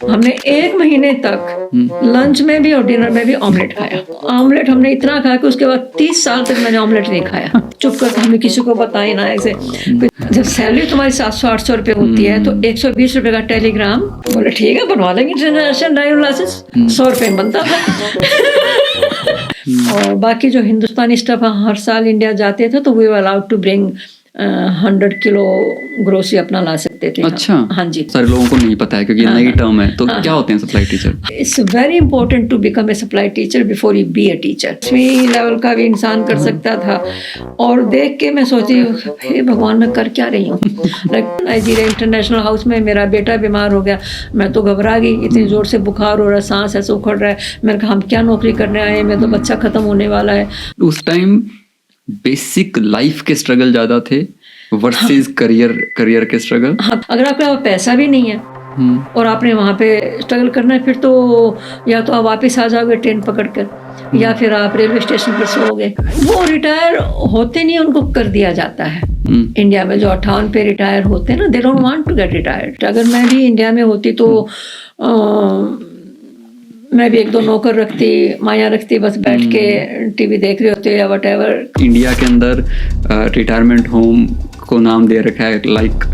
हमने 1 महीने तक लंच में भी और डिनर में भी ऑमलेट खाया। ऑमलेट हमने इतना खाया कि उसके बाद 30 साल तक मैंने ऑमलेट नहीं खाया। चुप करके हमने किसी को बताई ना ऐसे। जब सैलरी तुम्हारी 700-800 रुपये होती है तो 120 रुपये का टेलीग्राम, बोले ठीक है बनवा लेंगे इंटरनेशनल ड्राइविंग लाइसेंस, 100 रुपये में बनता था। और बाकी जो हिंदुस्तानी स्टाफ हर साल इंडिया जाते थे तो we were allowed to bring 100 kilo grocery अपना ला सकते थे। अच्छा, हाँ जी। सारे लोगों को नहीं पता है क्योंकि नई टर्म है। तो क्या होते हैं supply teacher? It's very important to become a supply teacher before you be a teacher. 3 level का भी इंसान कर सकता था। और देख के मैं सोची हे भगवान मैं कर क्या रही हूँ। नाइजीरिया इंटरनेशनल हाउस में मेरा बेटा बीमार हो गया, मैं तो घबरा गई, इतनी जोर से बुखार हो रहा है, सांस ऐसे उखड़ रहा है। मैंने कहा हम क्या नौकरी करने आए हैं, मैं तो बच्चा खत्म होने वाला है। उस टाइम बेसिक लाइफ के स्ट्रगल ज्यादा थे वर्सेस करियर के स्ट्रगल। हाँ, अगर आपके पास पैसा भी नहीं है और आपने वहाँ पे स्ट्रगल करना है, फिर तो या तो आप वापस आ जाओगे ट्रेन पकड़कर या फिर आप रेलवे स्टेशन पर सोओगे। वो रिटायर होते नहीं, उनको कर दिया जाता है। इंडिया में जो 58 पे रिटायर होते हैं ना, they don't want to get retired. अगर मैं भी इंडिया में होती तो मैं भी 1-2 नौकर रखती, माया रखती, बस बैठ के टीवी देख रहे होते या व्हाटएवर। इंडिया के अंदर रिटायरमेंट होम को नाम दे रखा है लाइक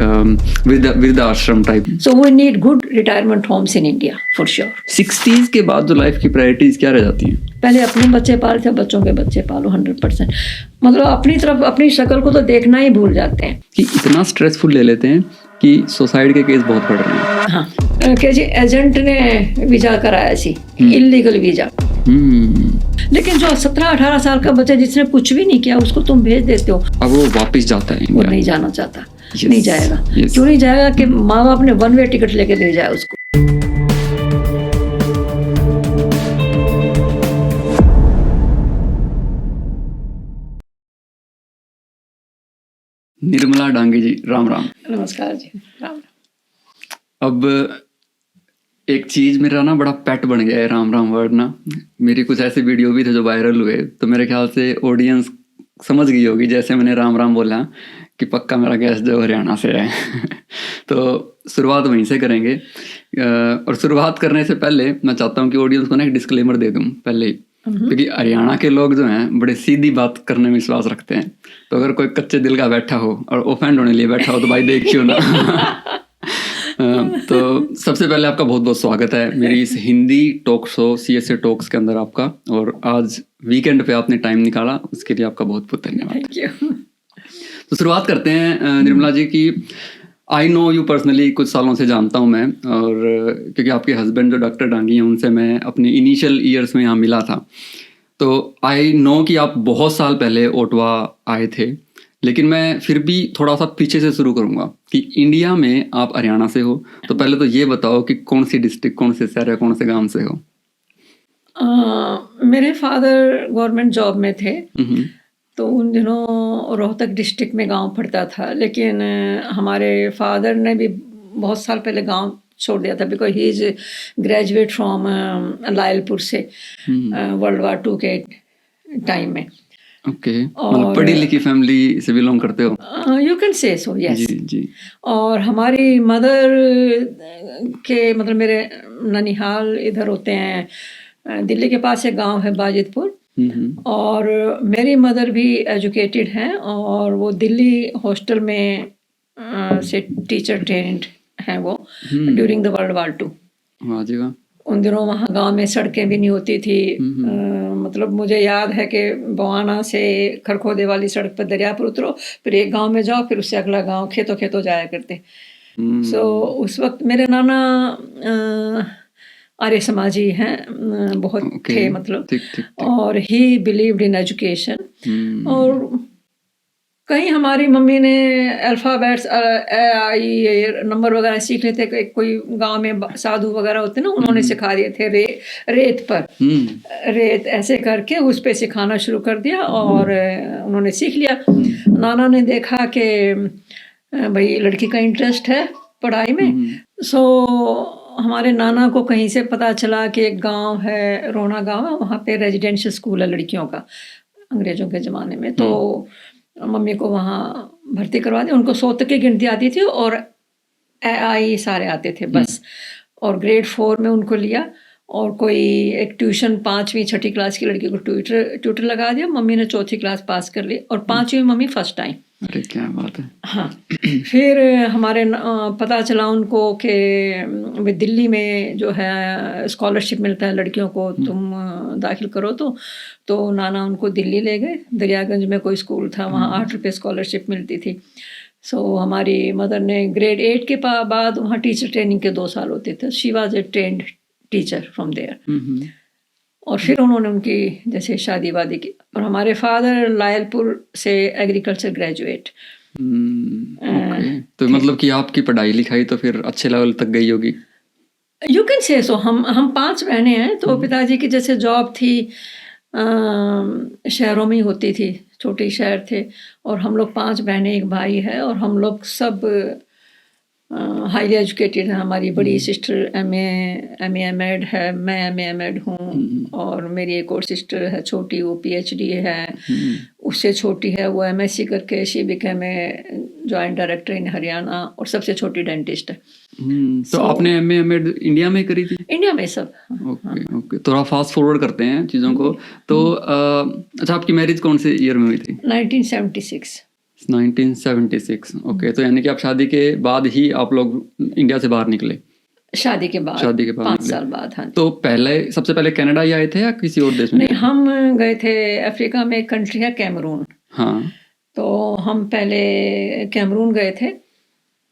वृद्ध आश्रम type. So we need good retirement homes in India for sure. 60s के बाद जो लाइफ की प्रायोरिटीज क्या रह जाती हैं? पहले अपने बच्चे पालते, बच्चों के बच्चे पालो 100%। मतलब अपनी तरफ अपनी शक्ल को तो देखना ही भूल जाते हैं कि इतना स्ट्रेसफुल ले लेते हैं कि सुसाइड के केस बहुत बढ़ रहे हैं। हाँ, कि जी एजेंट ने वीजा कराया सी, इलीगल वीजा। लेकिन जो 17-18 साल का बच्चा जिसने कुछ भी नहीं किया उसको तुम भेज देते हो, अब वो वापस जाता है वो नहीं जाना चाहता। नहीं जाएगा। क्यों नहीं जाएगा? कि माँ बाप ने 1 वे टिकट लेके ले जाए उसको। निर्मला डांगी जी, राम राम। नमस्कार जी, राम। अब एक चीज मेरा ना बड़ा पेट बन गया है राम राम वर्ड ना। मेरी कुछ ऐसे वीडियो भी थे जो वायरल हुए, तो मेरे ख्याल से ऑडियंस समझ गई होगी जैसे मैंने राम राम बोला कि पक्का मेरा गेस्ट जो हरियाणा से है। तो शुरुआत वहीं से करेंगे। और शुरुआत करने से पहले मैं चाहता हूँ कि ऑडियंस को ना एक डिस्क्लेमर दे दूँ पहले ही, क्योंकि हरियाणा के लोग जो हैं बड़े सीधी बात करने में विश्वास रखते हैं। तो अगर कोई कच्चे दिल का बैठा हो और ओफेंड होने लिए बैठा हो तो भाई देखियो ना। तो सबसे पहले आपका बहुत बहुत स्वागत है मेरी इस Hindi talk show CSA talks के अंदर आपका। और आज वीकेंड पे आपने टाइम निकाला, उसके लिए आपका बहुत बहुत धन्यवाद। Thank you. तो शुरुआत करते हैं निर्मला जी की। आई नो यू पर्सनली, कुछ सालों से जानता हूँ मैं, और क्योंकि आपके हस्बैंड जो डॉक्टर डांगी हैं उनसे मैं अपनी इनिशियल ईयर्स में यहाँ मिला था। तो आई नो कि आप बहुत साल पहले ओटावा आए थे, लेकिन मैं फिर भी थोड़ा सा पीछे से शुरू करूँगा कि इंडिया में आप हरियाणा से हो। तो पहले तो ये बताओ कि कौन सी डिस्ट्रिक्ट, कौन से शहर या कौन से गांव से हो? मेरे फादर गवर्नमेंट जॉब में थे, तो उन दिनों रोहतक डिस्ट्रिक्ट में गांव पड़ता था। लेकिन हमारे फादर ने भी बहुत साल पहले गांव छोड़ दिया था, because he is graduate from Lyallpur से World War II के टाइम में। ओके, मतलब पढ़ी लिखी फैमिली से बिलोंग करते हो? You can say so, yes जी। और हमारी मदर के मतलब मेरे ननिहाल इधर होते हैं, दिल्ली के पास एक गांव है बाजिदपुर। और मेरी मदर भी एजुकेटेड हैं और वो दिल्ली हॉस्टल में से टीचर ट्रेंड हैं वो during the World War II। वाह जी वाह। उन दिनों वहाँ गांव में सड़कें भी नहीं होती थी। मतलब मुझे याद है कि बवाना से खरखोदे वाली सड़क पर दरियापुर उतरो, फिर एक गांव में जाओ, फिर उससे अगला गांव, खेतों जाया करते। सो उस वक्त मेरे नाना आर्य समाजी हैं, बहुत थे मतलब। ठीक। और ही बिलीव्ड इन एजुकेशन। और कहीं हमारी मम्मी ने अल्फ़ाबेट्स नंबर वगैरह सीख लेते। कोई गांव में साधु वगैरह होते ना, उन्होंने सिखा दिए थे रेत पर। रेत ऐसे करके उस पे सिखाना शुरू कर दिया और उन्होंने सीख लिया। नाना ने देखा कि भाई लड़की का इंटरेस्ट है पढ़ाई में। सो हमारे नाना को कहीं से पता चला कि एक गांव है, रोना गांव है, वहाँ पे रेजिडेंशियल स्कूल है लड़कियों का, अंग्रेज़ों के ज़माने में। तो मम्मी को वहाँ भर्ती करवा दिया। उनको 100 तक की गिनती आती थी और आई सारे आते थे बस। और ग्रेड 4 में उनको लिया और कोई एक ट्यूशन 5वीं 6ठी क्लास की लड़की को ट्यूटर लगा दिया। मम्मी ने 4थी क्लास पास कर ली और 5वीं में मम्मी फर्स्ट आई। अरे क्या बात है। हाँ फिर हमारे पता चला उनको कि दिल्ली में जो है स्कॉलरशिप मिलता है लड़कियों को, तुम दाखिल करो। तो नाना उनको दिल्ली ले गए। दरियागंज में कोई स्कूल था, वहाँ 8 रुपये स्कॉलरशिप मिलती थी। सो हमारी मदर ने ग्रेड 8 के बाद वहाँ टीचर ट्रेनिंग के 2 साल होते थे। She was a trained teacher from there. और फिर उन्होंने उनकी जैसे शादी वादी की। और हमारे फादर लायलपुर से एग्रीकल्चर ग्रेजुएट। ओके, तो मतलब कि आपकी पढ़ाई लिखाई तो फिर अच्छे लेवल तक गई होगी। यू कैन से सो। हम 5 बहनें हैं। तो पिताजी की जैसे जॉब थी शहरों में ही होती थी, छोटे शहर थे। और हम लोग 5 बहनें, एक भाई है। और हम लोग सब हाईली एजुकेटेड हैं। हमारी बड़ी सिस्टर एम.ए. है, मैं एम.ए. हूँ। और मेरी एक और सिस्टर है छोटी, वो PhD है। उससे छोटी है वो MSc करके she became a joint director in Haryana. और सबसे छोटी डेंटिस्ट है। तो आपने एम.ए. इंडिया में करी थी? इंडिया में सब। ओके, थोड़ा फास्ट फॉरवर्ड करते हैं चीज़ों को। तो अच्छा, आपकी मैरिज कौन से ईयर में हुई थी? 1976। 1976। ओके, तो यानी कि आप शादी के बाद ही आप लोग इंडिया से बाहर निकले? शादी के बाद 5 साल बाद। हाँ। तो सबसे पहले कनाडा ही आए थे या किसी और देश में? नहीं, हम गए थे अफ्रीका में, एक कंट्री है कैमरून। हाँ। तो हम पहले कैमरून गए थे।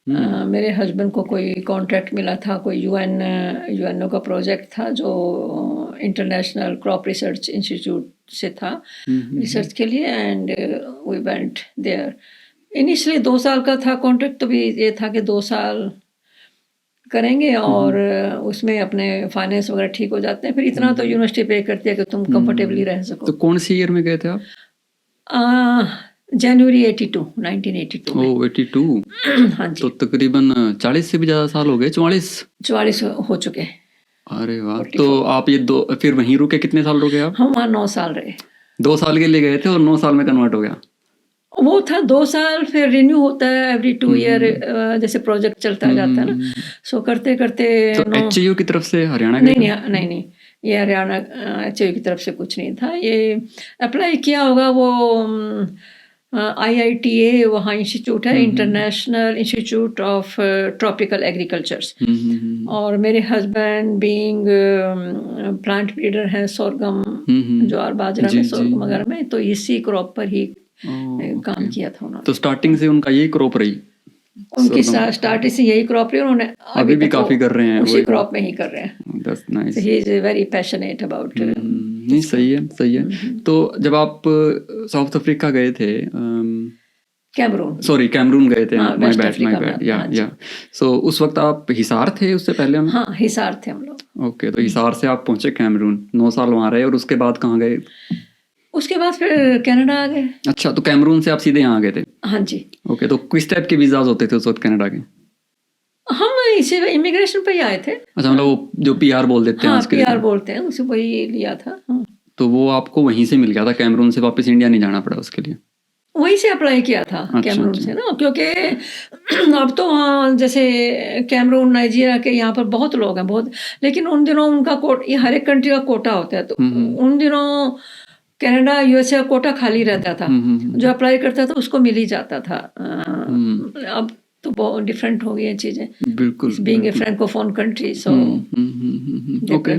मेरे हस्बैंड को कोई कॉन्ट्रैक्ट मिला था, कोई यूएनओ का प्रोजेक्ट था जो इंटरनेशनल क्रॉप रिसर्च इंस्टीट्यूट से था रिसर्च के लिए। And we went there. Initially 2 साल का था कॉन्ट्रैक्ट। तो भी ये था कि 2 साल करेंगे और उसमें अपने फाइनेंस वगैरह ठीक हो जाते हैं। फिर इतना तो यूनिवर्सिटी पे करती है कि तुम कंफर्टेबली रह सको। तो कौन सी ईयर में गए थे आप? जनवरी 1982 में। 82। हाँ जी। तो तकरीबन 40 से भी ज़्यादा साल हो गए। 44 हो चुके। अरे वाह। तो आप ये फिर वहीं रुके? कितने साल रुके आप? हम वहाँ 9 साल रहे। 2 साल के लिए गए थे और 9 साल में कन्वर्ट हो गया? वो था 2 साल, फिर रिन्यू होता है एवरी 2 ईयर, जैसे प्रोजेक्ट चलता जाता है ना। सो करते करते तो HAU की तरफ से हरियाणा? नहीं, ये हरियाणा HAU की तरफ से कुछ नहीं था। ये अप्लाई किया होगा वो IITA, वहाँ इंस्टीट्यूट है, international institute of tropical agricultures. और मेरे हस्बैंड बीइंग प्लांट ब्रीडर हैं, सोरगम ज्वार बाजरा में, सोरगम वगैरह में। तो इसी क्रॉप पर ही काम किया था उन्होंने। तो स्टार्टिंग से उनका यही क्रॉप रही? उनकी स्टार्टिंग से यही क्रॉप रही। उन्होंने अभी भी काफी कर रहे हैं, उसी क्रॉप में ही कर रहे हैं। That's nice. He is very passionate about नहीं, सही है। तो जब आप साउथ अफ्रीका गए थे, कैमरून गए थे। माय बैड या। सो उस वक्त आप हिसार थे उससे पहले? हाँ, हिसार थे हम लोग। ओके, तो हिसार से आप पहुंचे कैमरून, 9 साल वहाँ रहे। और उसके बाद कहाँ गए? उसके बाद फिर कनाडा आ गए। अच्छा, तो कैमरून से आप सीधे यहाँ आ गए थे? हाँ जी। ओके, तो किस टाइप के वीजाज होते थे उस वक्त कनाडा के? हम इसे इमिग्रेशन पे ही आए थे। अच्छा, मतलब वो जो PR बोल देते हैं? हाँ, PR बोलते हैं, उसे वही लिया था। हाँ। तो वो आपको वहीं से मिल गया था? कैमरून से वापस इंडिया नहीं जाना पड़ा उसके लिए? वहीं से अप्लाई किया था। कैमरून से ना, क्योंकि अब तो वहाँ जैसे कैमरून, नाइजीरिया के यहाँ पर बहुत लोग हैं, बहुत। लेकिन उन दिनों उनका ये हर एक कंट्री का कोटा होता है। तो उन दिनों कनाडा, USA का कोटा खाली रहता था। जो अप्लाई करता था उसको मिल ही जाता था। अब तो बहुत डिफरेंट हो गई हैं चीज़ें। बिल्कुल। Being a francophone country, so okay.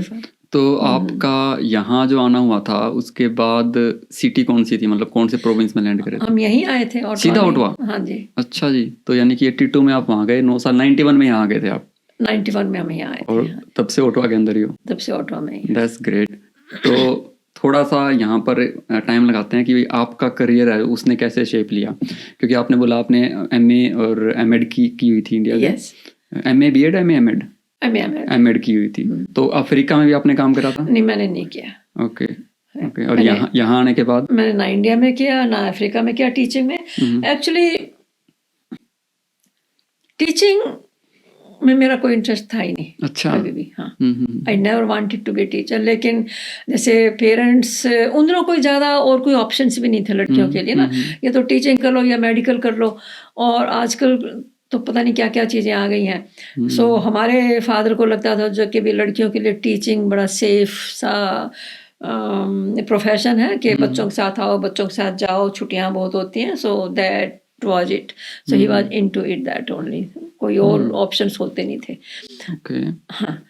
तो आपका यहाँ जो आना हुआ था, उसके बाद सिटी कौन सी थी? मतलब कौन से प्रोविंस में लैंड करे थे? हम यहीं आए थे, सीधा ओटावा? हाँ जी। अच्छा जी। तो यानी कि 82 में आप वहाँ गए, 9 साल। 91 में यहाँ आ गए थे आप? 91 में हम यहाँ आए थे। और तब से ओटावा के अंदर ही हो? तब से ओटावा में ही। That's great. तो थोड़ा सा यहाँ पर टाइम लगाते हैं कि आपका करियर है उसने कैसे शेप लिया। क्योंकि आपने बोला आपने MA और M.Ed की हुई थी इंडिया में। MA B.Ed M.A. M.Ed की हुई थी। तो अफ्रीका में भी आपने काम करा था? नहीं, मैंने नहीं किया। ओके। और यहाँ आने के बाद? मैंने ना इंडिया में किया ना अफ्रीका में किया टीचिंग में। एक्चुअली टीचिंग में मेरा कोई इंटरेस्ट था ही नहीं। अच्छा। कभी भी। हाँ, I never wanted to be teacher. लेकिन जैसे पेरेंट्स, उन दिनों कोई ज़्यादा और कोई ऑप्शंस भी नहीं थे लड़कियों के लिए ना। या तो टीचिंग कर लो या मेडिकल कर लो। और आजकल तो पता नहीं क्या क्या चीज़ें आ गई हैं। सो हमारे फादर को लगता था जो कि भी लड़कियों के लिए टीचिंग बड़ा सेफ सा प्रोफेशन है कि बच्चों के साथ आओ, बच्चों के साथ जाओ, छुट्टियां बहुत होती हैं। So that was it, so he was into it that only, कोई और ऑप्शंस होते नहीं थे। ओके। हाँ,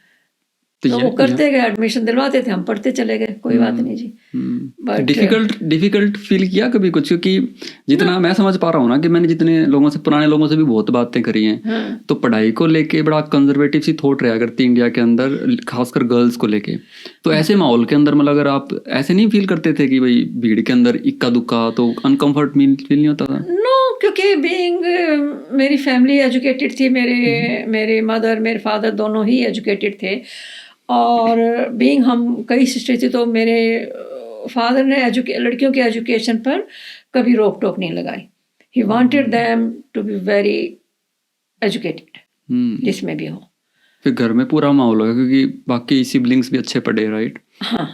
तो तो वो करते गए, एडमिशन दिलवाते थे, हम पढ़ते चले गए, कोई बात नहीं जी। तो डिफिकल्ट फील किया कभी कुछ? क्योंकि जितना मैं समझ पा रहा हूँ ना, कि मैंने जितने लोगों से, पुराने लोगों से भी बहुत बातें करी हैं, तो पढ़ाई को लेके बड़ा कंजर्वेटिव सी थॉट रहा करती इंडिया के अंदर, खासकर गर्ल्स को लेके। तो ऐसे माहौल के अंदर मतलब अगर आप ऐसे नहीं फील करते थे कि भाई भीड़ के अंदर इक्का दुक्का, तो अनकंफर्ट फील नहीं होता था? नो, क्योंकि बीइंग मेरी फैमिली एजुकेटेड थी, मेरे मदर मेरे फादर दोनों ही एजुकेटेड थे, और बीइंग हम कई सिस्टर थी, तो मेरे फादर ने लड़कियों के एजुकेशन पर कभी रोक टोक नहीं लगाई। He wanted them to be very educated, जिसमें भी हो। फिर घर में पूरा माहौल होगा, क्योंकि बाकी सिबलिंग्स भी अच्छे पढ़े, राइट? हाँ,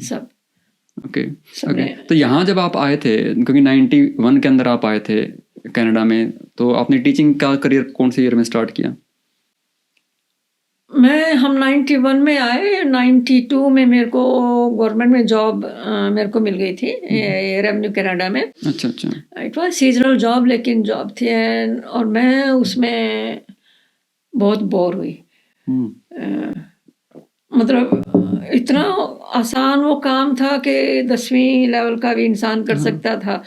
सब। ओके। तो यहाँ जब आप आए थे, क्योंकि 91 के अंदर आप आए थे कनाडा में, तो आपने टीचिंग का करियर कौन से ईयर में स्टार्ट किया? हम 91 में आए। 92 में मेरे को गवर्नमेंट में जॉब मेरे को मिल गई थी रेवेन्यू कनाडा में। अच्छा अच्छा। इट वाज सीजनल जॉब, लेकिन जॉब थी, और मैं उसमें बहुत बोर हुई। मतलब इतना आसान वो काम था कि 10वीं लेवल का भी इंसान कर सकता था,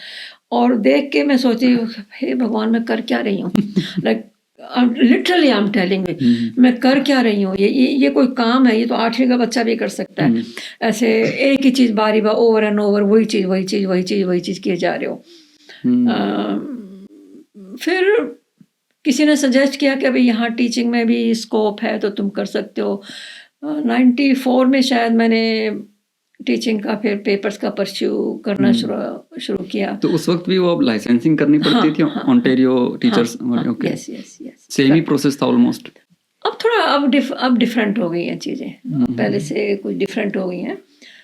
और देख के मैं सोची, हे भगवान, मैं कर क्या रही हूँ? Like literally I am telling you, मैं कर क्या रही हूँ? ये कोई काम है? ये तो 8वीं का बच्चा भी कर सकता है। ऐसे एक ही चीज़ बारी बार ओवर एंड ओवर, वही चीज़ किए जा रहे हो। फिर किसी ने सजेस्ट किया कि अभी यहाँ टीचिंग में भी स्कोप है, तो तुम कर सकते हो। 94 में शायद मैंने टीचिंग का फिर पेपर्स का परस्यू करना शुरू किया। तो उस वक्त भी वो अब लाइसेंसिंग करनी पड़ती थी Ontario teachers? Okay, yes yes yes, same ही प्रोसेस था ऑलमोस्ट। अब थोड़ा अब डिफरेंट हो गई हैं चीज़ें, पहले से कुछ डिफरेंट हो गई हैं।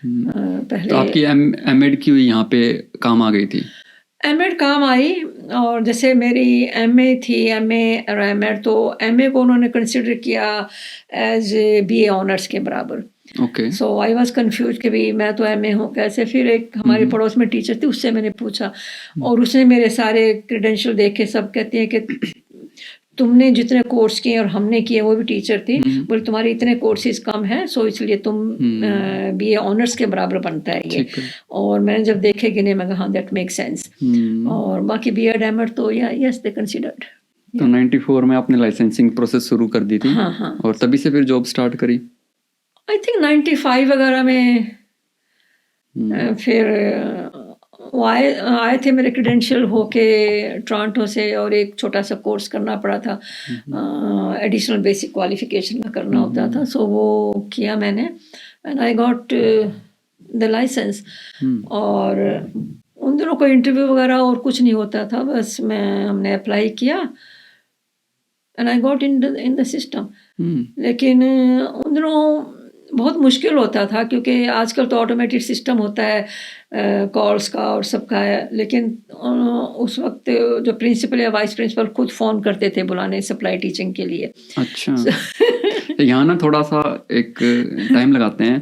पहले तो आपकी एमएड की हुई यहाँ पे काम आ गई थी? एमएड काम आई, और जैसे मेरी एमए थी, एमए और एमएड, तो एमए को उन्होंने कंसिडर किया एज बीए ऑनर्स के बराबर। Okay. So I was confuse कि भाई मैं तो एमए हूँ, कैसे? फिर एक हमारे पड़ोस में टीचर थी, उससे मैंने पूछा, और उसने मेरे सारे क्रेडेंशियल देखे। सब कहती हैं कि तुमने जितने कोर्स किए और हमने किए, वो भी टीचर थी, बोले तुम्हारे इतने कोर्सेज कम हैं, सो इसलिए तुम बीए ऑनर्स के बराबर बनता है ये। और मैंने जब देखे गिने, मैं कहा हाँ, दैट मेक सेंस। और बाकी बीएड एमएड तो यस, दे कंसीडर्ड। तो 94 में आपने लाइसेंसिंग प्रोसेस शुरू कर दी थी? हाँ। और तभी से फिर जॉब स्टार्ट करी? आई थिंक 95 वगैरह में फिर वो आए थे मेरे क्रेडेंशियल होके टोरंटो से, और एक छोटा सा कोर्स करना पड़ा था, एडिशनल बेसिक क्वालिफिकेशन का करना होता था। सो वो किया मैंने, and I got the license. और उन दिनों कोई इंटरव्यू वगैरह और कुछ नहीं होता था, बस हमने अप्लाई किया, and I got in the system. लेकिन उन दिनों बहुत मुश्किल होता था, क्योंकि आजकल तो ऑटोमेटेड सिस्टम होता है कॉल्स का और सबका है, लेकिन उस वक्त जो प्रिंसिपल या वाइस प्रिंसिपल खुद फ़ोन करते थे बुलाने सप्लाई टीचिंग के लिए। अच्छा। तो यहाँ ना थोड़ा सा एक टाइम लगाते हैं,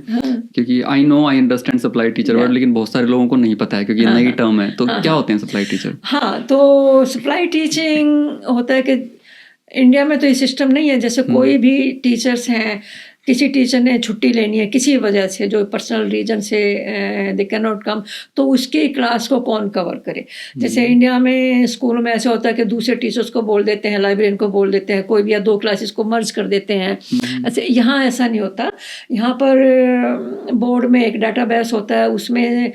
क्योंकि I understand supply teacher word, लेकिन बहुत सारे लोगों को नहीं पता है, क्योंकि नई टर्म है। तो क्या होते हैं सप्लाई टीचर? हाँ, तो सप्लाई टीचिंग होता है कि इंडिया में तो ये सिस्टम नहीं है, जैसे कोई भी टीचर्स हैं, किसी टीचर ने छुट्टी लेनी है किसी वजह से, जो पर्सनल रीजन से दे कैन नॉट कम, तो उसकी क्लास को कौन कवर करे? जैसे इंडिया में स्कूलों में ऐसा होता है कि दूसरे टीचर्स को बोल देते हैं, लाइब्रेरियन को बोल देते हैं, कोई भी, या 2 क्लासेस को मर्ज कर देते हैं। ऐसे यहाँ ऐसा नहीं होता। यहाँ पर बोर्ड में एक डाटाबेस होता है, उसमें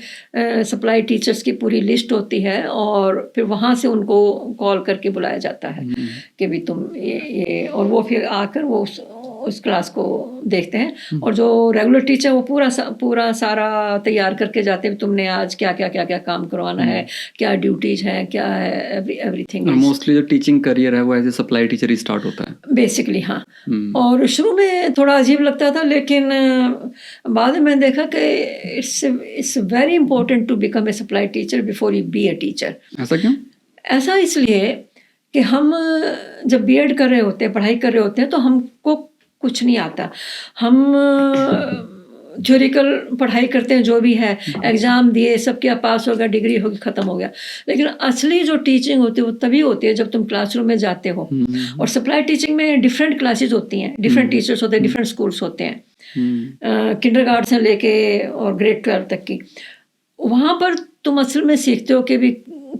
सप्लाई टीचर्स की पूरी लिस्ट होती है, और फिर वहाँ से उनको कॉल करके बुलाया जाता है कि भी तुम ये, और वो फिर आकर वो उस क्लास को देखते हैं, और जो रेगुलर टीचर वो पूरा सारा तैयार करके जाते हैं, तुमने आज क्या काम करवाना है, क्या ड्यूटीज हैं, क्या है, एवरीथिंग। मोस्टली जो टीचिंग करियर है वो एज ए सप्लाई टीचर ही स्टार्ट होता है बेसिकली। हाँ, और शुरू में थोड़ा अजीब लगता था, लेकिन बाद में मैंने देखा कि it's very important to become a supply teacher before you be a teacher. ऐसा क्यों? ऐसा इसलिए कि हम जब बीएड कर रहे होते हैं, पढ़ाई कर रहे होते हैं, तो हमको कुछ नहीं आता। हम थ्योरिकल पढ़ाई करते हैं, जो भी है, एग्ज़ाम दिए, सब क्या पास हो गया, डिग्री होगी, ख़त्म हो गया। लेकिन असली जो टीचिंग होती है वो तभी होती है जब तुम क्लासरूम में जाते हो। और सप्लाई टीचिंग में डिफरेंट क्लासेस होती हैं, डिफरेंट टीचर्स होते हैं, डिफरेंट स्कूल्स होते हैं, किंडरगार्टन से लेके और ग्रेड 12 तक की। वहाँ पर तुम असल में सीखते हो कि भी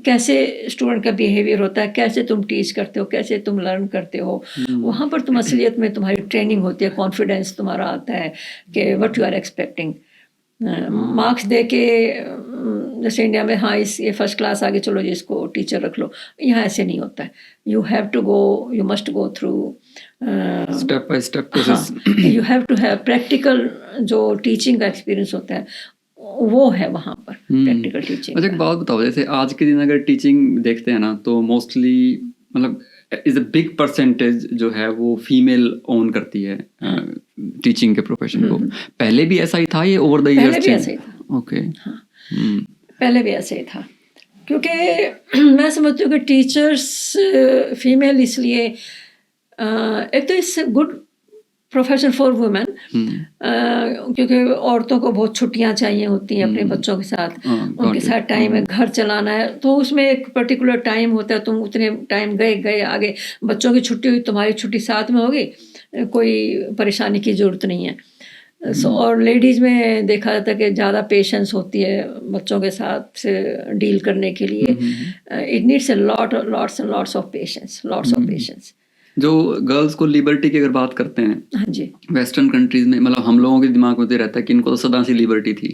कैसे स्टूडेंट का बिहेवियर होता है, कैसे तुम टीच करते हो, कैसे तुम लर्न करते हो। वहाँ पर तुम असलियत में तुम्हारी ट्रेनिंग होती है, कॉन्फिडेंस तुम्हारा आता है कि what you are expecting. Marks दे के जैसे इंडिया में, हाँ ये फर्स्ट क्लास आ गई, चलो जी इसको टीचर रख लो, यहाँ ऐसे नहीं होता है। You have to go, you must go through step by step process. You have to have practical, जो टीचिंग का एक्सपीरियंस होता है वो है वहाँ पर, प्रैक्टिकल टीचिंग। अच्छा, एक बात बताओ, जैसे आज के दिन अगर टीचिंग देखते हैं ना, तो मोस्टली मतलब इज अ बिग परसेंटेज जो है वो फीमेल ओन करती है टीचिंग के प्रोफेशन को। पहले भी ऐसा ही था, ये ओवर द इयर्स? पहले भी ऐसा ही था। ओके। पहले भी ऐसा ही था, क्योंकि मैं समझती हूँ कि टीचर्स फीमेल इसलिए, एक तो it's good profession for women, क्योंकि औरतों को बहुत छुट्टियां चाहिए होती हैं अपने बच्चों के साथ, उनके साथ टाइम है, घर चलाना है, तो उसमें एक पर्टिकुलर टाइम होता है, तुम उतने टाइम गए आगे, बच्चों की छुट्टी हुई, तुम्हारी छुट्टी साथ में होगी, कोई परेशानी की ज़रूरत नहीं है। और लेडीज़ में देखा जाता है कि ज़्यादा पेशेंस होती है बच्चों के साथ डील करने के लिए। It needs a lots of patience. जो गर्ल्स को लिबर्टी की अगर बात करते हैं, हाँ जी, वेस्टर्न कंट्रीज में, मतलब हम लोगों के दिमाग में तो रहता है कि इनको तो सदा से लिबर्टी थी।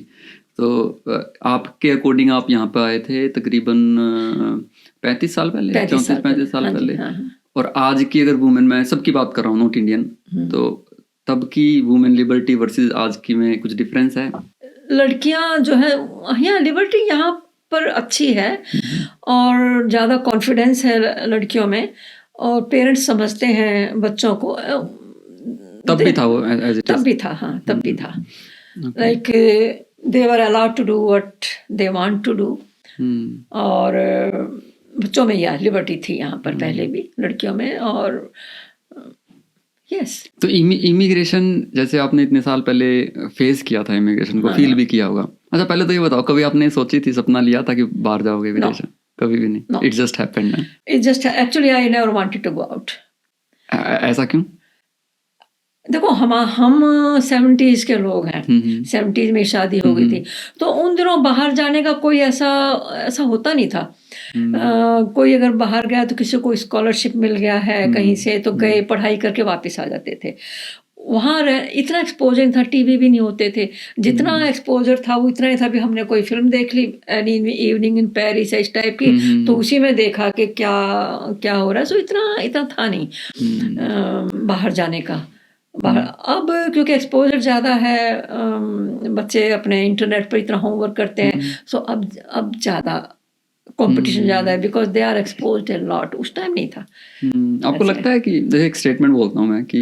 तो आपके अकॉर्डिंग आप यहाँ पे आए थे तकरीबन 35 साल पहले, 34-35 साल पहले। और आज की अगर वुमेन, मैं सबकी बात कर रहा हूँ, नॉट इंडियन, तो तब की वुमेन लिबर्टी वर्सेस आज की में कुछ डिफरेंस है? लड़कियां जो है यहाँ लिबर्टी यहाँ पर अच्छी है और ज़्यादा कॉन्फिडेंस है लड़कियों में, और पेरेंट्स समझते हैं बच्चों को। तब भी था वो, तब भी था, हाँ तब भी था। Like they were allowed to do what they want to do, और बच्चों में यह लिबर्टी थी यहाँ पर पहले भी, लड़कियों में। और यस, तो इमिग्रेशन जैसे आपने इतने साल पहले फेस किया था, इमिग्रेशन को फील भी किया होगा। अच्छा, पहले तो ये बताओ, कभी आपने सोची थी, सपना लिया था कि बाहर जाओगे विदेश? कभी भी नहीं? It just happened? It just actually I never wanted to go out. ऐसा क्यों? देखो, हम 70s के लोग हैं, 70s में शादी हो गई थी, तो उन दिनों बाहर जाने का कोई ऐसा होता नहीं था। कोई अगर बाहर गया तो किसी को स्कॉलरशिप मिल गया है कहीं से, तो गए, पढ़ाई करके वापस आ जाते थे। वहाँ इतना एक्सपोजर था, टीवी भी नहीं होते थे, जितना एक्सपोजर था वो इतना ही था। भी हमने कोई फिल्म देख ली, एनी इवनिंग इन पेरिस इस टाइप की, तो उसी में देखा कि क्या क्या हो रहा है। सो इतना था नहीं बाहर जाने का। अब क्योंकि एक्सपोजर ज़्यादा है, बच्चे अपने इंटरनेट पर इतना होमवर्क करते हैं, सो अब ज़्यादा कंपटीशन ज़्यादा है, because they are exposed a lot. उस टाइम नहीं था। आपको लगता है कि, जैसे एक स्टेटमेंट बोलता हूँ मैं कि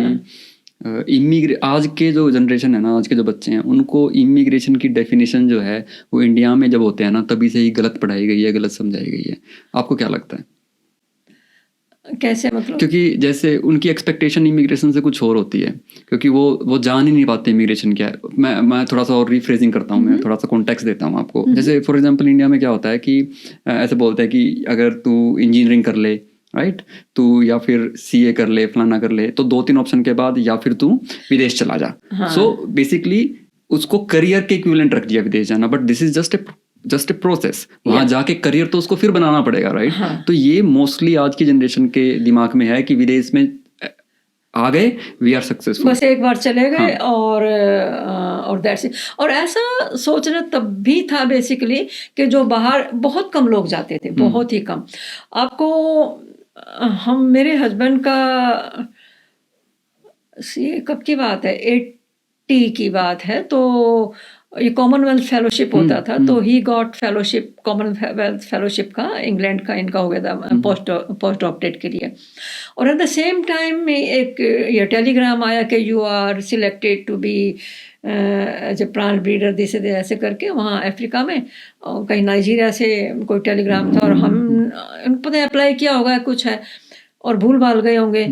आज के जो जनरेशन है ना, आज के जो बच्चे हैं, उनको इमिग्रेशन की डेफिनेशन जो है वो इंडिया में जब होते हैं ना, तभी से ही गलत पढ़ाई गई है, गलत समझाई गई है। आपको क्या लगता है? कैसे मतलब? क्योंकि जैसे उनकी एक्सपेक्टेशन इमिग्रेशन से कुछ और होती है, क्योंकि वो जान ही नहीं पाते इमिग्रेशन क्या है। मैं थोड़ा सा और रिफ्रेजिंग करता हूँ, मैं थोड़ा सा कॉन्टेक्स्ट देता हूँ आपको। जैसे फॉर एग्जांपल इंडिया में क्या होता है कि ऐसे बोलते हैं कि अगर तू इंजीनियरिंग कर ले, राइट, तू या फिर सीए कर ले, फलाना कर ले, तो 2-3 ऑप्शन के बाद या फिर तू विदेश चला जा। सो बेसिकली उसको करियर के इक्विवेलेंट रख दिया विदेश जाना, but this is just a process. वहां जाके करियर तो उसको फिर बनाना पड़ेगा, राइट? तो ये मोस्टली आज की जनरेशन के दिमाग में है कि विदेश में आ गए, वी आर सक्सेसफुल, बस एक बार चले गए, और दैट्स इट। और ऐसा सोचना तब भी था बेसिकली कि जो बाहर बहुत कम लोग जाते थे, बहुत ही कम। आपको मेरे हस्बैंड का ये कब की बात है, 80 की बात है, तो ये कॉमनवेल्थ फेलोशिप होता था, तो he got fellowship, Commonwealth fellowship का, इंग्लैंड का इनका हो गया था पोस्ट डॉक्टरेट के लिए। और एट द सेम टाइम में एक ये टेलीग्राम आया कि you are selected to be as a plant breeder, दिसे ऐसे करके, वहाँ अफ्रीका में कहीं नाइजीरिया से कोई टेलीग्राम था, और हम पता अप्लाई किया होगा कुछ है। और भूल भाल गए होंगे,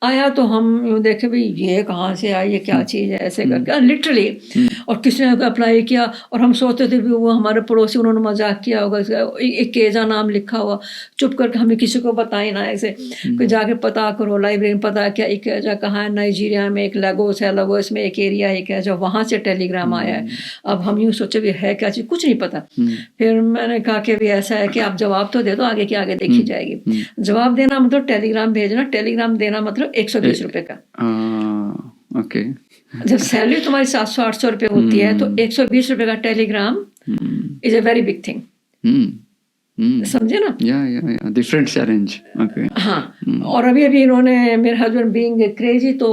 आया तो हम यूँ देखे भाई ये कहाँ से आई, ये क्या चीज़ है, ऐसे करके लिटरली। और किसी ने अप्लाई किया और हम सोचते थे भी वो हमारे पड़ोसी, उन्होंने मजाक किया होगा, एक केजा नाम लिखा हुआ, चुप करके हमें किसी को बताई ना, ऐसे कि जाके पता करो, लाइब्रेरी में पता किया एक केजा कहाँ है, नाइजीरिया में एक लगोस है, लगोस में एक एरिया है केजा, वहाँ से टेलीग्राम आया है। अब हम यूँ सोचे भी है क्या चीज़, कुछ नहीं पता। फिर मैंने कहा कि भी ऐसा है कि आप जवाब तो दे दो, आगे की आगे देखी जाएगी। जवाब देना मतलब टेलीग्राम भेजना, टेलीग्राम देना मतलब 120 रुपए का। ओके। जब सैलरी तुम्हारी 700-800 रुपए होती है तो 120 रुपए का Telegram is a very big thing. समझे ना? या डिफरेंट चैलेंज। ओके। हाँ। और अभी इन्होंने, मेरे हस्बैंड बीइंग क्रेजी, तो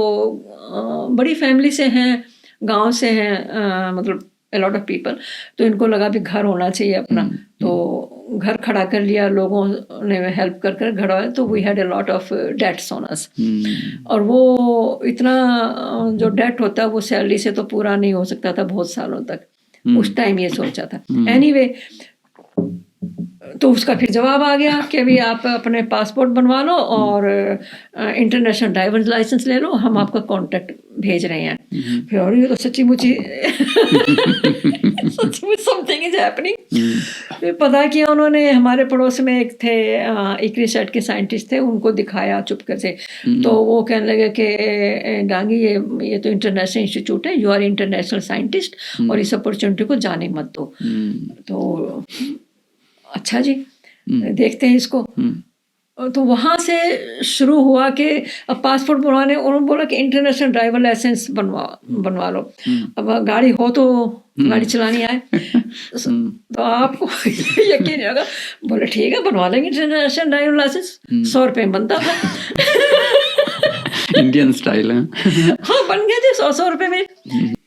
बड़ी फैमिली से हैं, गांव से हैं, मतलब a lot of people, तो इनको लगा भी घर होना चाहिए अपना, तो घर खड़ा कर लिया, लोगों ने हेल्प कर कर घर आए, तो we had a lot of debts on us। और वो इतना जो डेट होता है वो सैलरी से तो पूरा नहीं हो सकता था बहुत सालों तक, उस टाइम ये सोचा था। एनीवे, तो उसका फिर जवाब आ गया कि अभी आप अपने पासपोर्ट बनवा लो और इंटरनेशनल ड्राइवर लाइसेंस ले लो, हम आपका कॉन्टैक्ट भेज रहे हैं। फिर और ये तो सच्ची मुची समथिंग इज हैपनिंग। फिर पता किया उन्होंने, हमारे पड़ोस में एक थे इक्रिसैट के साइंटिस्ट थे, उनको दिखाया चुपकर से, तो वो कहने लगे कि डांगी ये तो इंटरनेशनल इंस्टीट्यूट है, यू आर इंटरनेशनल साइंटिस्ट और इस अपॉर्चुनिटी को जाने मत दो। तो अच्छा जी, देखते हैं इसको। तो वहाँ से शुरू हुआ कि अब पासपोर्ट बनवाने, उन्होंने बोला कि इंटरनेशनल ड्राइवर लाइसेंस बनवा लो। अब गाड़ी हो तो गाड़ी चलानी आए तो आपको यकीन नहीं होगा, बोले ठीक है बनवा लेंगे इंटरनेशनल ड्राइवर लाइसेंस। 100 रुपये में बनता था। इंडियन स्टाइल है। हाँ, बन गए थे 100 रुपये में।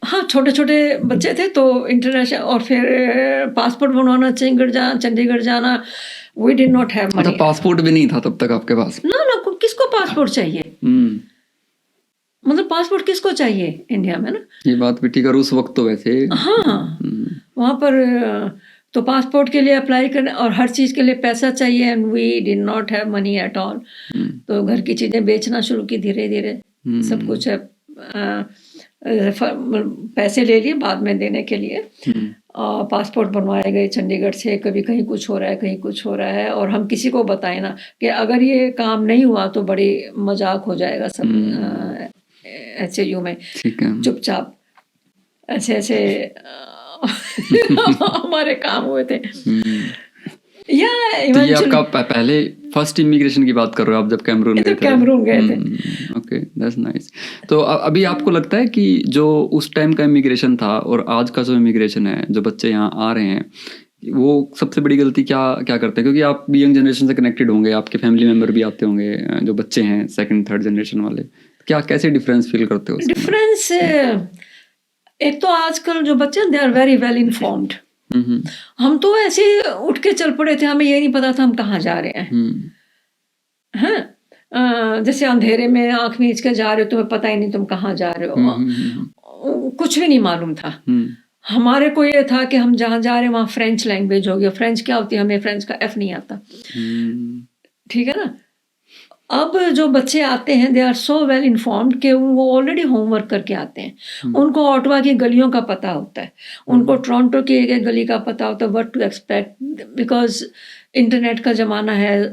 हाँ, छोटे छोटे बच्चे थे तो इंटरनेशनल, और फिर पासपोर्ट बनवाना, चंडीगढ़ जाना, we did not have money. अच्छा, पासपोर्ट भी नहीं था तब तक आपके पास? ना, किसको पासपोर्ट चाहिए? मतलब पासपोर्ट किसको चाहिए इंडिया में ना? ये बात भी ठीक है, उस वक्त तो वैसे। हाँ, वहाँ पर तो पासपोर्ट के लिए अप्लाई करना और हर चीज़ के लिए पैसा चाहिए, and we did not have money at all. तो घर की चीज़ें बेचना शुरू की धीरे धीरे, सब कुछ है, पैसे ले लिए बाद में देने के लिए। पासपोर्ट बनवाए गए चंडीगढ़ से, कभी कहीं कुछ हो रहा है, कहीं कुछ हो रहा है, और हम किसी को बताएं ना कि अगर ये काम नहीं हुआ तो बड़ी मजाक हो जाएगा सब HAU में। चुपचाप ऐसे ऐसे हमारे काम हुए थे। या तो ये आपका पहले फर्स्ट इमिग्रेशन की बात कर रहे हो आप, जब कैमरून गए थे? कैमरून गए थे। Okay, that's nice. तो अभी आपको लगता है कि जो उस टाइम का इमिग्रेशन था और आज का जो इमिग्रेशन है, जो बच्चे यहाँ आ रहे हैं, वो सबसे बड़ी गलती क्या करते हैं? क्योंकि आप भी यंग जनरेशन से कनेक्टेड होंगे, आपके फैमिली मेंबर भी आते होंगे जो बच्चे हैं सेकंड थर्ड जनरेशन वाले, कैसे डिफरेंस फील करते हो? डिफरेंस, एक तो आजकल जो बच्चे they are very well informed. हम तो ऐसे उठ के चल पड़े थे, हमें ये नहीं पता था हम कहाँ जा रहे हैं। जैसे अंधेरे में आंख मीच के जा रहे हो, तुम्हें पता ही नहीं तुम कहाँ जा रहे हो, कुछ भी नहीं मालूम था। हमारे को ये था कि हम जहाँ जा रहे हैं वहाँ फ्रेंच लैंग्वेज हो गया। फ्रेंच क्या होती है, हमें फ्रेंच का F नहीं आता। ठीक है ना? अब जो बच्चे आते हैं they are so well informed कि वो ऑलरेडी होमवर्क करके आते हैं। उनको ऑटवा की गलियों का पता होता है, उनको टोरंटो की एक गली का पता होता है, what to expect, because internet का ज़माना है,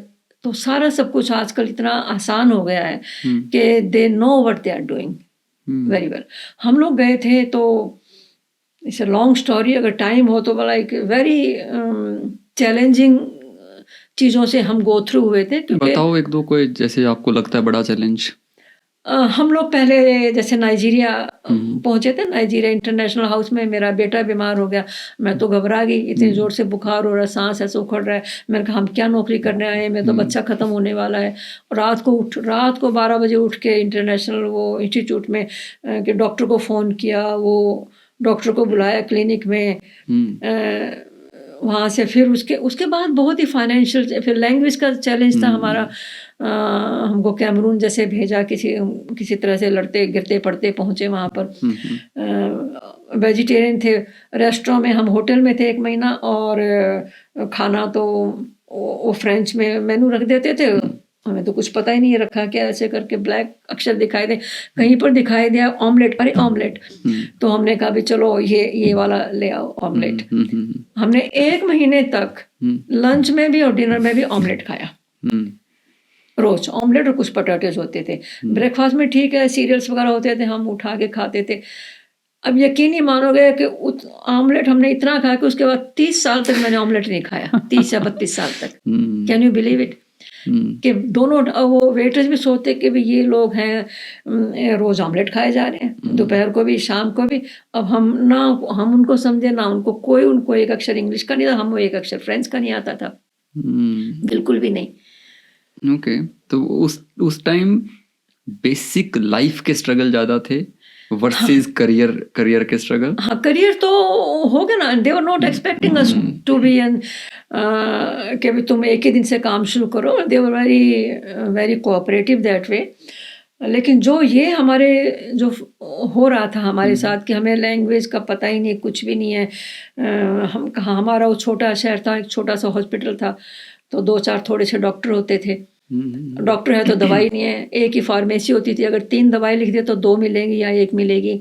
तो सारा सब कुछ आजकल इतना आसान हो गया है कि they know what they are doing very well. हम लोग गए थे तो इट्स अ लॉन्ग स्टोरी, अगर टाइम हो तो लाइक वेरी चैलेंजिंग चीज़ों से हम गो थ्रू हुए थे। बताओ एक दो कोई जैसे आपको लगता है बड़ा चैलेंज। हम लोग पहले जैसे नाइजीरिया पहुंचे थे, नाइजीरिया इंटरनेशनल हाउस में मेरा बेटा बीमार हो गया। मैं तो घबरा गई, इतनी ज़ोर से बुखार हो रहा है, सांस ऐसे उखड़ रहा है। मैंने कहा हम क्या नौकरी करने आए हैं, मैं तो बच्चा ख़त्म होने वाला है। और रात को 12 बजे उठ के इंटरनेशनल वो इंस्टीट्यूट में कि डॉक्टर को फ़ोन किया, वो डॉक्टर को बुलाया क्लिनिक में। वहाँ से फिर उसके बाद बहुत ही फाइनेंशियल, फिर लैंग्वेज का चैलेंज था हमारा। हमको कैमरून जैसे भेजा, किसी तरह से लड़ते गिरते पड़ते पहुँचे वहाँ पर। वेजिटेरियन थे, रेस्टोरेंट में, हम होटल में थे 1 महीना, और खाना तो वो फ्रेंच में मेनू रख देते थे, हमें तो कुछ पता ही नहीं रखा क्या ऐसे करके ब्लैक अक्षर दिखाई दे, कहीं पर दिखाई दिया ऑमलेट, अरे ऑमलेट, तो हमने कहा भी चलो ये वाला ले आओ ऑमलेट। हमने 1 महीने तक लंच में भी और डिनर में भी ऑमलेट खाया, रोज ऑमलेट और कुछ पोटैटोज होते थे। ब्रेकफास्ट में ठीक है सीरियल्स वगैरह होते थे, हम उठा के खाते थे। अब यकीन नहीं मानोगे कि ऑमलेट हमने इतना खाया कि उसके बाद 30 साल तक मैंने ऑमलेट नहीं खाया, 30 या 32 साल तक। Can you believe it? कि दोनों वो वेटर्स भी सोचते कि भी ये लोग हैं रोज ऑमलेट खाए जा रहे हैं, दोपहर को भी शाम को भी। अब हम उनको समझे ना उनको एक अक्षर इंग्लिश का नहीं था, हम एक अक्षर फ्रेंच का नहीं आता था, बिल्कुल भी नहीं। ओके, तो उस टाइम बेसिक लाइफ के स्ट्रगल ज्यादा थे वर्सेस करियर के स्ट्रगल। हाँ, करियर तो हो गया ना, they were not expecting us to be an कि भी तुम एक ही दिन से काम शुरू करो, they were very very cooperative that way. लेकिन जो ये हमारे जो हो रहा था हमारे साथ कि हमें लैंग्वेज का पता ही नहीं, कुछ भी नहीं है, हम कहाँ, हमारा वो छोटा शहर था, एक छोटा सा हॉस्पिटल था, तो 2-4 थोड़े से डॉक्टर होते थे, डॉक्टर है तो दवाई नहीं है, एक ही फार्मेसी होती थी, अगर 3 दवाई लिख दे तो 2 मिलेंगी या 1 मिलेगी।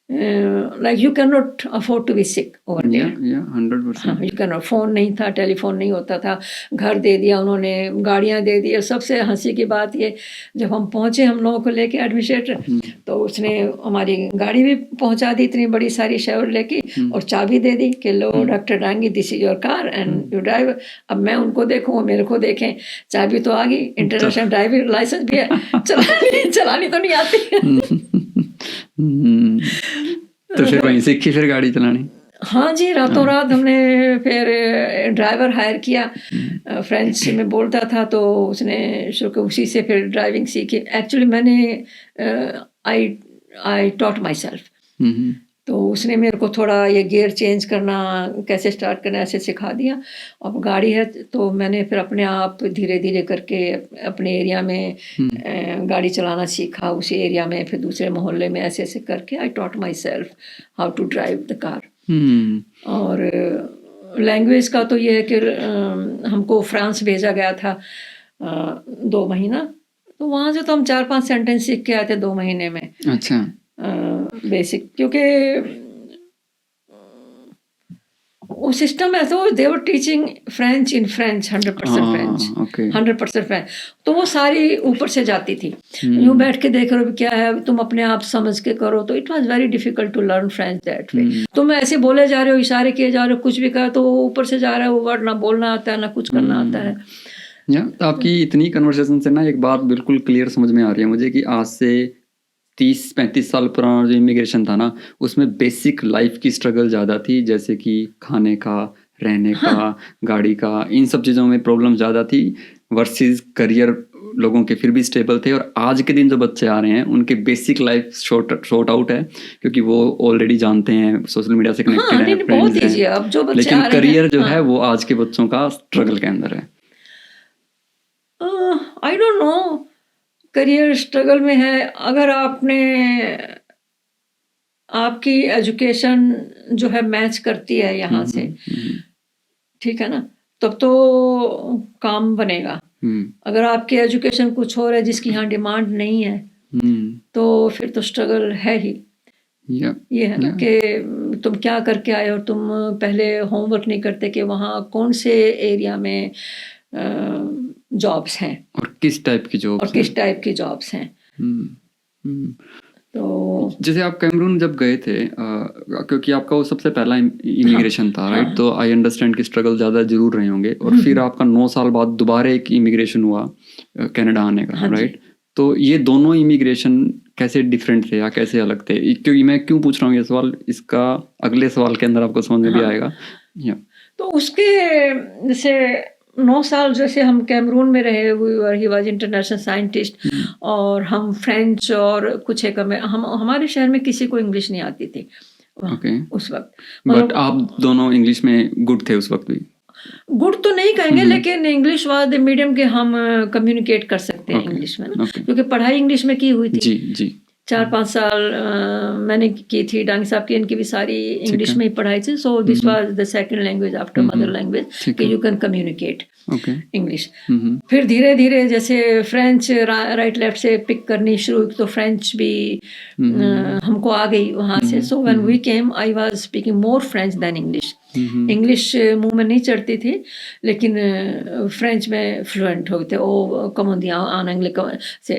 Like you can not afford to be sick over there, 100%। You can not, phone नहीं था, टेलीफोन नहीं होता था, घर दे दिया उन्होंने, गाड़ियां दे दी। सबसे हंसी की बात ये, जब हम पहुंचे हम लोगों को लेके एडमिनिस्ट्रेटर, तो उसने हमारी गाड़ी भी पहुंचा दी, इतनी बड़ी सारी शेवरले की, और चाबी दे दी कि लो doctor Dangi, this is your car and you drive. अब मैं उनको देखूं, वो मेरे को देखें, चाबी तो आ गई, इंटरनेशनल ड्राइविंग लाइसेंस भी है, चलानी तो नहीं आती। तो फिर वहीं सीखी फिर गाड़ी चलानी? हाँ जी, रातों रात हमने फिर ड्राइवर हायर किया, फ्रेंच में बोलता था तो उसने उसी से फिर ड्राइविंग सीखी। एक्चुअली मैंने आई टॉट माई सेल्फ, तो उसने मेरे को थोड़ा ये गियर चेंज करना, कैसे स्टार्ट करना, ऐसे सिखा दिया। अब गाड़ी है तो मैंने फिर अपने आप धीरे धीरे करके अपने एरिया में गाड़ी चलाना सीखा, उसी एरिया में, फिर दूसरे मोहल्ले में, ऐसे ऐसे करके I taught myself how to drive the car. और लैंग्वेज का तो ये है कि हमको फ्रांस भेजा गया था 2 महीना, तो वहाँ से तो हम 4-5 सेंटेंस सीख के आए थे 2 महीने में। अच्छा। बेसिक, क्योंकि वो सिस्टम है, तो they were teaching French in French, 100% French, 100% French, तो वो सारी ऊपर से जाती थी। यूँ बैठ के देख रहे हो क्या है, तुम अपने आप समझ के करो, तो it was very difficult to learn French that way. तुम ऐसे बोले जा रहे हो, इशारे किए जा रहे हो, कुछ भी कहा तो ऊपर से जा रहा है वो वर्ड, ना बोलना आता है ना कुछ करना आता है। तो आपकी इतनी कन्वर्सेशन से ना एक बात बिल्कुल क्लियर समझ में आ रही है मुझे कि आज से 30-35 साल पुराना जो इमिग्रेशन था ना, उसमें बेसिक लाइफ की स्ट्रगल ज़्यादा थी, जैसे कि खाने का, रहने का, गाड़ी का, इन सब चीज़ों में प्रॉब्लम ज़्यादा थी, वर्सेस करियर लोगों के फिर भी स्टेबल थे। और आज के दिन जो बच्चे आ रहे हैं उनके बेसिक लाइफ शॉर्ट आउट है, क्योंकि वो ऑलरेडी जानते हैं, सोशल मीडिया से कनेक्टेड हैं, फ्रेंड्स हैं, लेकिन करियर जो है वो आज के बच्चों का स्ट्रगल के अंदर है। आई डोंट नो, करियर स्ट्रगल में है। अगर आपकी एजुकेशन जो है मैच करती है यहाँ से, ठीक है ना, तब तो काम बनेगा। अगर आपकी एजुकेशन कुछ और है जिसकी यहाँ डिमांड नहीं है, तो फिर तो स्ट्रगल है ही। ये है ना कि तुम क्या करके आए हो, तुम पहले होमवर्क नहीं करते कि वहाँ कौन से एरिया में जॉब्स हैं और किस टाइप की जॉब्स हैं। तो जैसे आप कैमरून जब गए थे, क्योंकि आपका वो सबसे पहला इमिग्रेशन था, राइट? तो आई अंडरस्टैंड कि स्ट्रगल ज़्यादा जरूर रहे होंगे। और फिर आपका 9 साल बाद दोबारा एक इमिग्रेशन हुआ कनाडा आने का, राइट? तो ये दोनों इमिग्रेशन कैसे डिफरेंट थे या कैसे अलग थे? क्योंकि मैं क्यों पूछ रहा हूँ ये सवाल, इसका अगले सवाल के अंदर आपको समझ में भी आएगा। तो उसके जैसे 9 साल जैसे हम कैमरून में रहे, ही वाज इंटरनेशनल साइंटिस्ट, और हम फ्रेंच और कुछ एक हमारे शहर में किसी को इंग्लिश नहीं आती थी उस वक्त। बट आप दोनों इंग्लिश में गुड थे उस वक्त भी? गुड तो नहीं कहेंगे, लेकिन इंग्लिश वाज द मीडियम के हम कम्युनिकेट कर सकते हैं इंग्लिश में ना, क्योंकि पढ़ाई इंग्लिश में की हुई थी। जी। 4-5 साल मैंने की थी। डांगी साहब की इनकी भी सारी इंग्लिश में ही पढ़ाई थी। So this was the second language after mother language कि यू कैन कम्युनिकेट इंग्लिश। फिर धीरे धीरे जैसे फ्रेंच राइट लेफ्ट से पिक करनी शुरू तो फ्रेंच भी हमको आ गई वहाँ से। So when we came I was speaking more French than English. English मुंह में नहीं चढ़ती थी लेकिन फ्रेंच में फ्लुएंट हो गए थे। ओ कमोदिया आन एंग्ले से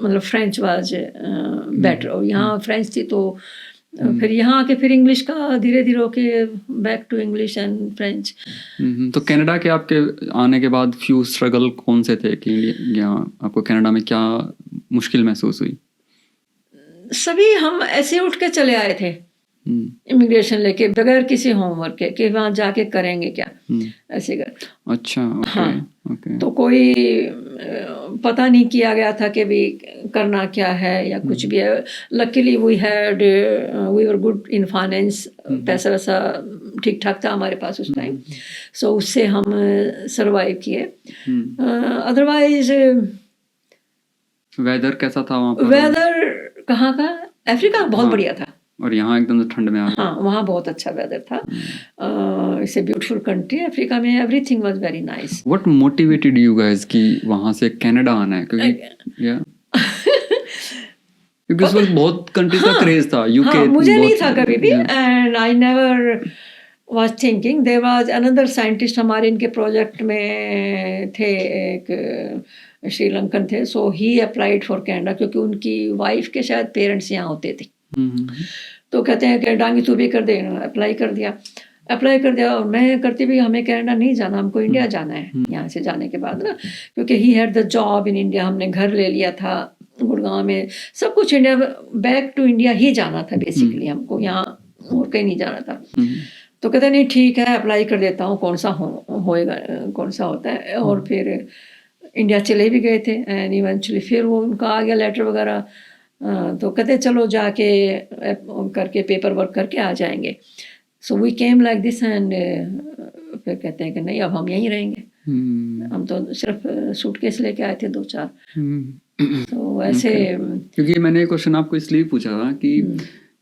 मतलब फ्रेंच वाज बेटर। और यहाँ फ्रेंच थी तो फिर यहाँ आके फिर इंग्लिश का धीरे धीरे होके back to English and French. तो कनाडा के आपके आने के बाद फ्यू स्ट्रगल कौन से थे कि यहाँ आपको कनाडा में क्या मुश्किल महसूस हुई? सभी हम ऐसे उठ के चले आए थे इमिग्रेशन लेके बगैर किसी होमवर्क के कि वहाँ जाके करेंगे क्या ऐसे कर। अच्छा ओके। तो कोई पता नहीं किया गया था कि भी करना क्या है या कुछ भी है। Luckily we were good in finance. पैसा वैसा ठीक ठाक था हमारे पास उस टाइम। सो उससे हम सरवाइव किए। अदरवाइज वेदर कैसा था वहाँ पर? वेदर कहाँ का? अफ्रीका बहुत बढ़िया था। और यहाँ एकदम ठंड में हाँ वहाँ बहुत अच्छा वेदर था। It's a beautiful country. Africa में everything was very nice. What motivated you guys कि वहाँ से कनाडा आना है? क्योंकि क्योंकि उस वक्त बहुत कंट्रीज का क्रेज था। यूके मुझे नहीं था कभी भी and I never was thinking. There was another scientist हमारे इनके प्रोजेक्ट में थे, एक श्रीलंकन थे। So he applied for Canada क्योंकि उनकी वाइफ के शायद पेरेंट्स यहाँ होते थे। तो कहते हैं कि डांगी तू भी कर दे। अप्लाई कर दिया और मैं करती भी हमें कनाडा नहीं जाना, हमको इंडिया जाना है। यहाँ से जाने के बाद ना क्योंकि he had the job in India. हमने घर ले लिया था गुड़गांव में, सब कुछ इंडिया, बैक टू इंडिया ही जाना था बेसिकली हमको, यहाँ और कहीं नहीं जाना था। तो कहते नहीं ठीक है अप्लाई कर देता हूँ, कौन सा होएगा कौन सा होता है। और फिर इंडिया चले भी गए थे एंड इवेंचुअली फिर वो उनका आ गया लेटर वगैरह। तो कहते चलो जाके करके पेपर वर्क करके आ जाएंगे। So we came like this and फिर कहते हैं कि नहीं अब हम यहीं रहेंगे। हम तो सिर्फ सूटकेस लेके आए थे 2-4। तो ऐसे क्योंकि मैंने क्वेश्चन आपको इसलिए पूछा था कि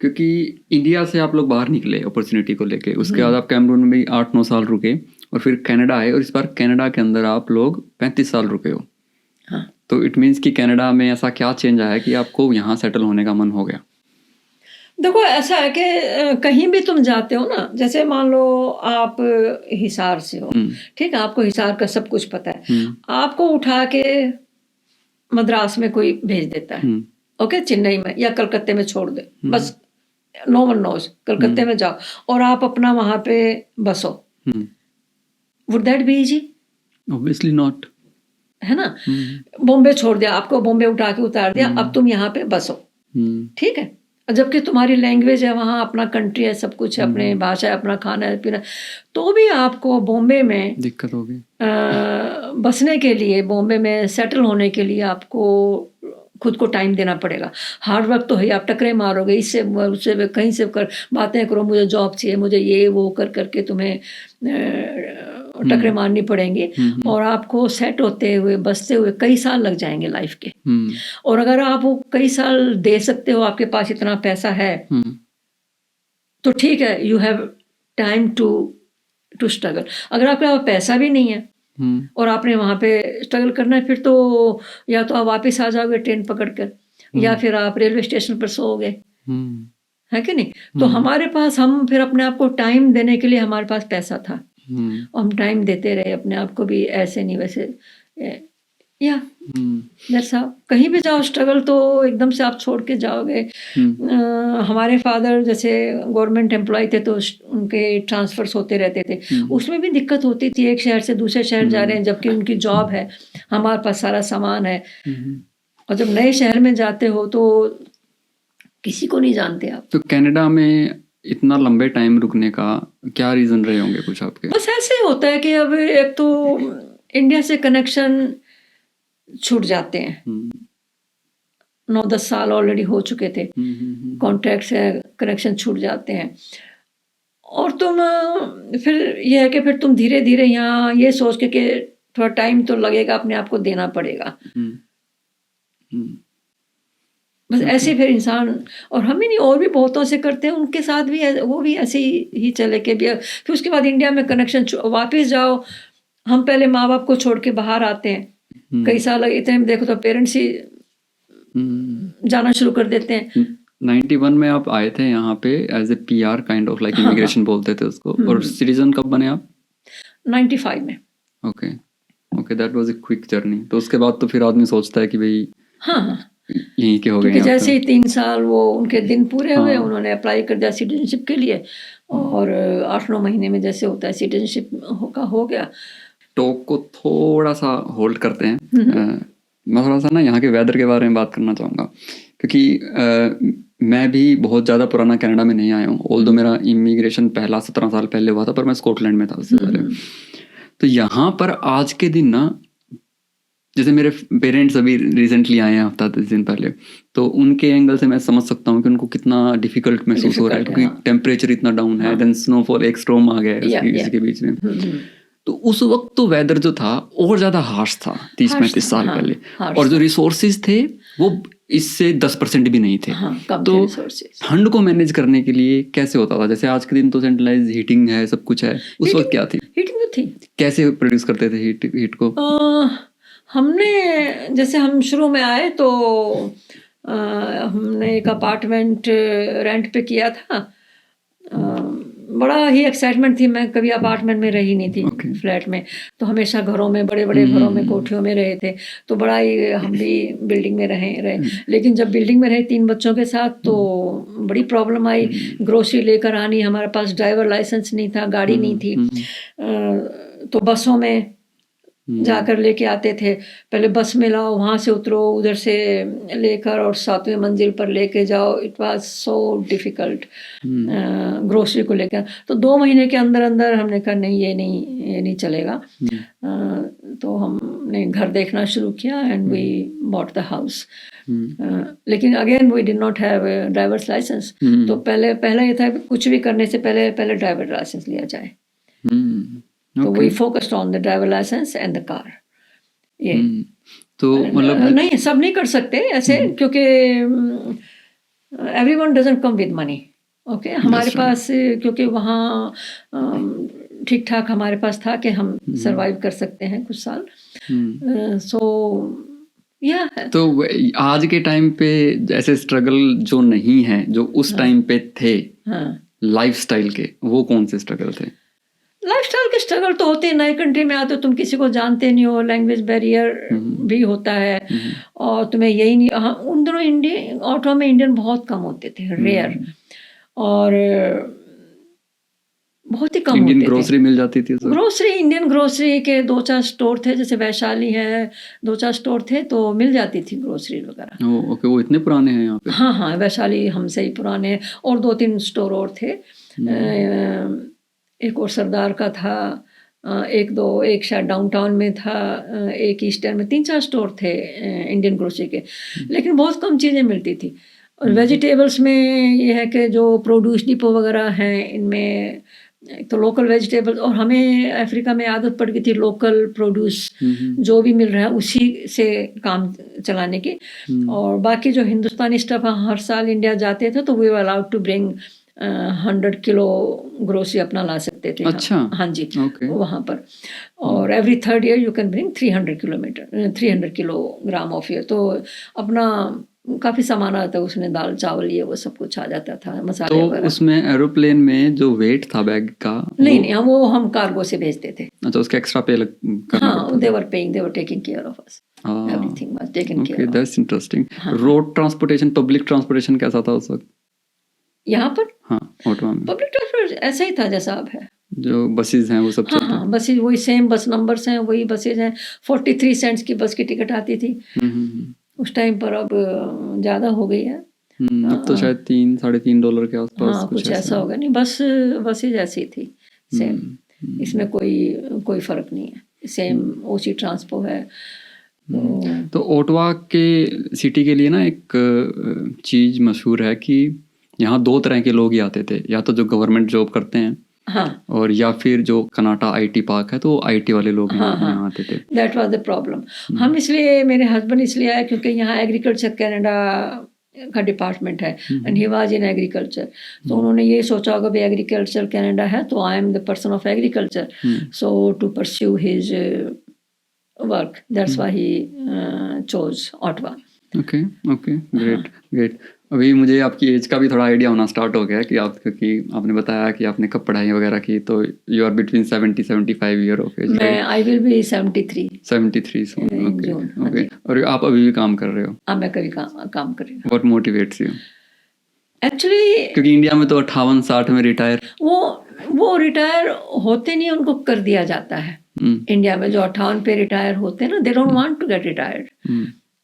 क्योंकि इंडिया से आप लोग बाहर निकले अपॉर्चुनिटी को लेके, उसके बाद आप कैमरून में भी 8-9 साल रुके और फिर कनाडा आए और इस बार कनाडा के अंदर आप लोग 35 साल रुके हो। हाँ। तो इट मीन्स कि कनाडा में ऐसा क्या चेंज आया कि आपको यहाँ सेटल होने का मन हो गया? देखो ऐसा है कि कहीं भी तुम जाते हो ना, जैसे मान लो आप हिसार से हो, ठीक है, आपको हिसार का सब कुछ पता है। आपको उठा के मद्रास में कोई भेज देता है, ओके, चेन्नई में या कलकत्ते में छोड़ दे, बस नो वन नोज, कलकत्ते में जाओ और आप अपना वहां पे बसो। Would that be easy? Obviously not, है ना। बॉम्बे छोड़ दिया, आपको बॉम्बे उठा के उतार दिया, अब तुम यहाँ पे बसो, ठीक है, जबकि तुम्हारी लैंग्वेज है वहाँ, अपना कंट्री है, सब कुछ है, अपने भाषा है, अपना खाना है पीना, तो भी आपको बॉम्बे में दिक्कत होगी। बसने के लिए, बॉम्बे में सेटल होने के लिए आपको खुद को टाइम देना पड़ेगा। हार्ड वर्क तो है, आप टकरे मारोगे इससे उससे, कहीं से कर बातें करो, मुझे जॉब चाहिए, मुझे ये वो कर करके तुम्हें टकरे मारनी पड़ेंगी और आपको सेट होते हुए बसते हुए कई साल लग जाएंगे लाइफ के। और अगर आप वो कई साल दे सकते हो, आपके पास इतना पैसा है, तो ठीक है, you have time to struggle. अगर आपके पास पैसा भी नहीं है और आपने वहां पे स्ट्रगल करना है, फिर तो या तो आप वापस आ जाओगे ट्रेन पकड़कर, या फिर आप रेलवे स्टेशन पर सोओगे, है कि नहीं। तो हमारे पास, हम फिर अपने आप को टाइम देने के लिए हमारे पास पैसा था और हम टाइम देते रहे अपने आप को भी, ऐसे नहीं वैसे, या दैट्स हाउ। कहीं भी जाओ स्ट्रगल तो एकदम से आप छोड़ के जाओगे। हमारे फादर जैसे गवर्नमेंट एम्प्लॉय थे तो उनके ट्रांसफर्स होते रहते थे, उसमें भी दिक्कत होती थी, एक शहर से दूसरे शहर जा रहे हैं जबकि उनकी जॉब है, हमारे पास सारा सामान है। और जब नए शहर में जाते हो तो किसी को नहीं जानते आप। तो कनाडा में इतना लंबे टाइम रुकने का क्या रीजन रहे होंगे कुछ आपके? बस ऐसे ही होता है कि अब एक तो इंडिया से कनेक्शन छूट जाते हैं, 9-10 साल ऑलरेडी हो चुके थे, कॉन्ट्रैक्ट से कनेक्शन छूट जाते हैं। और तुम फिर यह है कि फिर तुम धीरे धीरे यहाँ ये सोच के कि थोड़ा टाइम तो लगेगा, अपने आप को देना पड़ेगा। बस ऐसे फिर इंसान, और हम ही नहीं और भी बहुतों से करते हैं, उनके साथ भी वो भी ऐसे ही चले के भी। फिर उसके बाद इंडिया में कनेक्शन, वापस जाओ, हम पहले माँ बाप को छोड़ के बाहर आते हैं, कई साल इतने में देखो तो पेरेंट्स ही जाना शुरू कर देते हैं। 91 में आप आए थे यहाँ पे as a PR kind of like immigration बोलते थे उसको, और सिटीजन कब बने आप? 95 में। Okay okay, that was a quick journey. तो उसके बाद तो फिर आदमी सोचता है कि भाई हाँ, यहीं के हो गए। क्योंकि जैसे ही 3 साल वो उनके दिन पूरे हुए, उन्होंने अप्लाई कर दिया सिटीजनशिप के लिए, और 8-9 महीने में जैसे होता है सिटीजनशिप हो गया। टॉक को थोड़ा सा होल्ड करते हैं। मैं थोड़ा सा ना यहाँ के वेदर के बारे में बात करना चाहूँगा, क्योंकि मैं भी बहुत ज़्यादा पुराना कनाडा में नहीं आया हूँ। ऑल्दो मेरा इमिग्रेशन पहला 17 साल पहले हुआ था, पर मैं स्कॉटलैंड में था उससे पहले। तो यहाँ पर आज के दिन ना, जैसे मेरे पेरेंट्स अभी रिसेंटली आए हैं हफ्ता 10 दिन पहले, तो उनके एंगल से मैं समझ सकता हूँ कि उनको कितना डिफिकल्ट महसूस हो रहा है, क्योंकि टेम्परेचर इतना डाउन है, देन स्नोफॉल, एक स्टॉर्म आ गया है इसके बीच में। तो उस वक्त तो वेदर जो था और ज़्यादा हार्श था 30-35 साल पहले, और जो रिसोर्सेज थे वो इससे 10% भी नहीं थे। तो ठंड को मैनेज करने के लिए कैसे होता था? जैसे आज के दिन तो सेंट्रलाइज हीटिंग है, सब कुछ है, उस वक्त क्या थी? हीटिंग तो थी। कैसे प्रोड्यूस करते थे हीट को? हमने, जैसे हम शुरू में आए तो हमने एक अपार्टमेंट रेंट पे किया था। बड़ा ही एक्साइटमेंट थी, मैं कभी अपार्टमेंट में रही नहीं थी, फ्लैट में, तो हमेशा घरों में, बड़े बड़े घरों में, कोठियों में रहे थे, तो बड़ा ही हम भी बिल्डिंग में रहे। लेकिन जब बिल्डिंग में रहे 3 बच्चों के साथ, तो बड़ी प्रॉब्लम आई। ग्रोसरी लेकर आनी, हमारे पास ड्राइवर लाइसेंस नहीं था, गाड़ी नहीं थी, तो बसों में जाकर लेके आते थे। पहले बस में लाओ, वहाँ से उतरो, उधर से लेकर और 7वीं मंजिल पर लेके जाओ। It was so difficult grocery को लेकर। तो 2 महीने के अंदर अंदर हमने कहा नहीं, ये नहीं चलेगा। तो हमने घर देखना शुरू किया, and we bought the house. लेकिन again we did not have driver's licence. तो पहले ये था कुछ भी करने से पहले ड्राइवर लाइसेंस लिया जाए। तो we focused on the driver license and the car. ये तो मतलब नहीं, सब नहीं कर सकते ऐसे, क्योंकि everyone doesn't come with money. Okay, हमारे पास, क्योंकि वहाँ ठीक ठाक हमारे पास था कि हम सरवाइव कर सकते हैं कुछ साल। सो तो आज के टाइम पे ऐसे स्ट्रगल जो नहीं है, जो उस टाइम पे थे लाइफस्टाइल के, वो कौन से स्ट्रगल थे? लाइफस्टाइल के स्ट्रगल तो होते हैं। नए कंट्री में आते हो, तुम किसी को जानते नहीं हो, लैंग्वेज बैरियर भी होता है, और तुम्हें यही नहीं, हाँ, उन दोनों इंडियन ऑटो में इंडियन बहुत कम होते थे, रेयर, और बहुत ही कम होते थे। इंडियन ग्रोसरी मिल जाती थी? ग्रोसरी, इंडियन ग्रोसरी के 2-4 स्टोर थे, जैसे वैशाली है, 2-4 स्टोर थे, तो मिल जाती थी ग्रोसरी वगैरह। ओके, वो इतने पुराने हैं यहाँ पे? हाँ, वैशाली हमसे ही पुराने, और 2-3 स्टोर और थे। एक और सरदार का था, एक शायद डाउनटाउन में था, एक ईस्टर्न में, 3-4 स्टोर थे इंडियन ग्रोसरी के, लेकिन बहुत कम चीज़ें मिलती थी। और वेजिटेबल्स में ये है कि जो प्रोड्यूस डिपो वगैरह हैं, इनमें तो लोकल वेजिटेबल्स, और हमें अफ्रीका में आदत पड़ गई थी लोकल प्रोड्यूस जो भी मिल रहा है उसी से काम चलाने की। और बाकी जो हिंदुस्तानी स्टफ, हर साल इंडिया जाते थे तो we were allowed to bring 100 kilo grocery अपना ला सकते थे। अच्छा, हाँ जी, वहाँ पर। और every 3rd year you can bring 300 kilogram of year. तो अपना काफ़ी सामान आता है उसमें, दाल चावल ये वो सब कुछ आ जाता था, मसाले वगैरह। तो उसमें एरोप्लेन में जो वेट था बैग का, नहीं, वो हम कार्गो से भेजते थे। अच्छा, उसका एक्स्ट्रा पे करना? हाँ, they were taking care of us. Everything was taken care of. Okay, that's interesting. Road transportation, public transportation कैसा था उस वक्त यहाँ पर? हाँ, ऑटो में पब्लिक ट्रांसपोर्ट ऐसा ही था जैसा अब है। जो बसेस हैं वो सब चलते हैं? हाँ, बसेस वही सेम बस नंबर्स हैं, वही बसेस हैं। 43 सेंट्स की बस की टिकट आती थी उस टाइम पर, अब ज़्यादा हो गई है। अब तो शायद $3-3.5 के आसपास। हाँ, कुछ ऐसा होगा। नहीं, बसेज ऐसी थी सेम, इसमें कोई फ़र्क नहीं है, सेम ओसी ट्रांसपो है। तो ओटावा के सिटी के लिए ना एक चीज़ मशहूर है कि यहाँ 2 तरह के लोग ही आते थे, या तो जो गवर्नमेंट जॉब करते हैं, हाँ, और या फिर जो कनाडा IT पार्क है, तो IT वाले लोग यहाँ आते थे। That was the problem. हम इसलिए, मेरे हस्बैंड इसलिए आए क्योंकि यहाँ एग्रीकल्चर कनाडा का डिपार्टमेंट है and he was in agriculture. तो उन्होंने ये सोचा होगा भी एग्रीकल्चर कनाडा है तो I am the person of agriculture, so to pursue his work that's why he chose Ottawa. Okay okay, great great. अभी मुझे आपकी एज का भी थोड़ा आइडिया होना स्टार्ट हो गया कि आप, क्योंकि आपने बताया कि आपने कब पढ़ाई वगैरह की, तो you are between 70-75 year of age. मैं I will be 73 soon. Okay June. Okay. और आप अभी भी काम कर रहे हो? हाँ, मैं कभी काम कर रही हूँ। What motivates you? एक्चुअली क्योंकि इंडिया में तो 58-60 में रिटायर, वो रिटायर होते नहीं, उनको कर दिया जाता है। इंडिया में जो 58 पे रिटायर होते हैं ना, they don't want to get retired.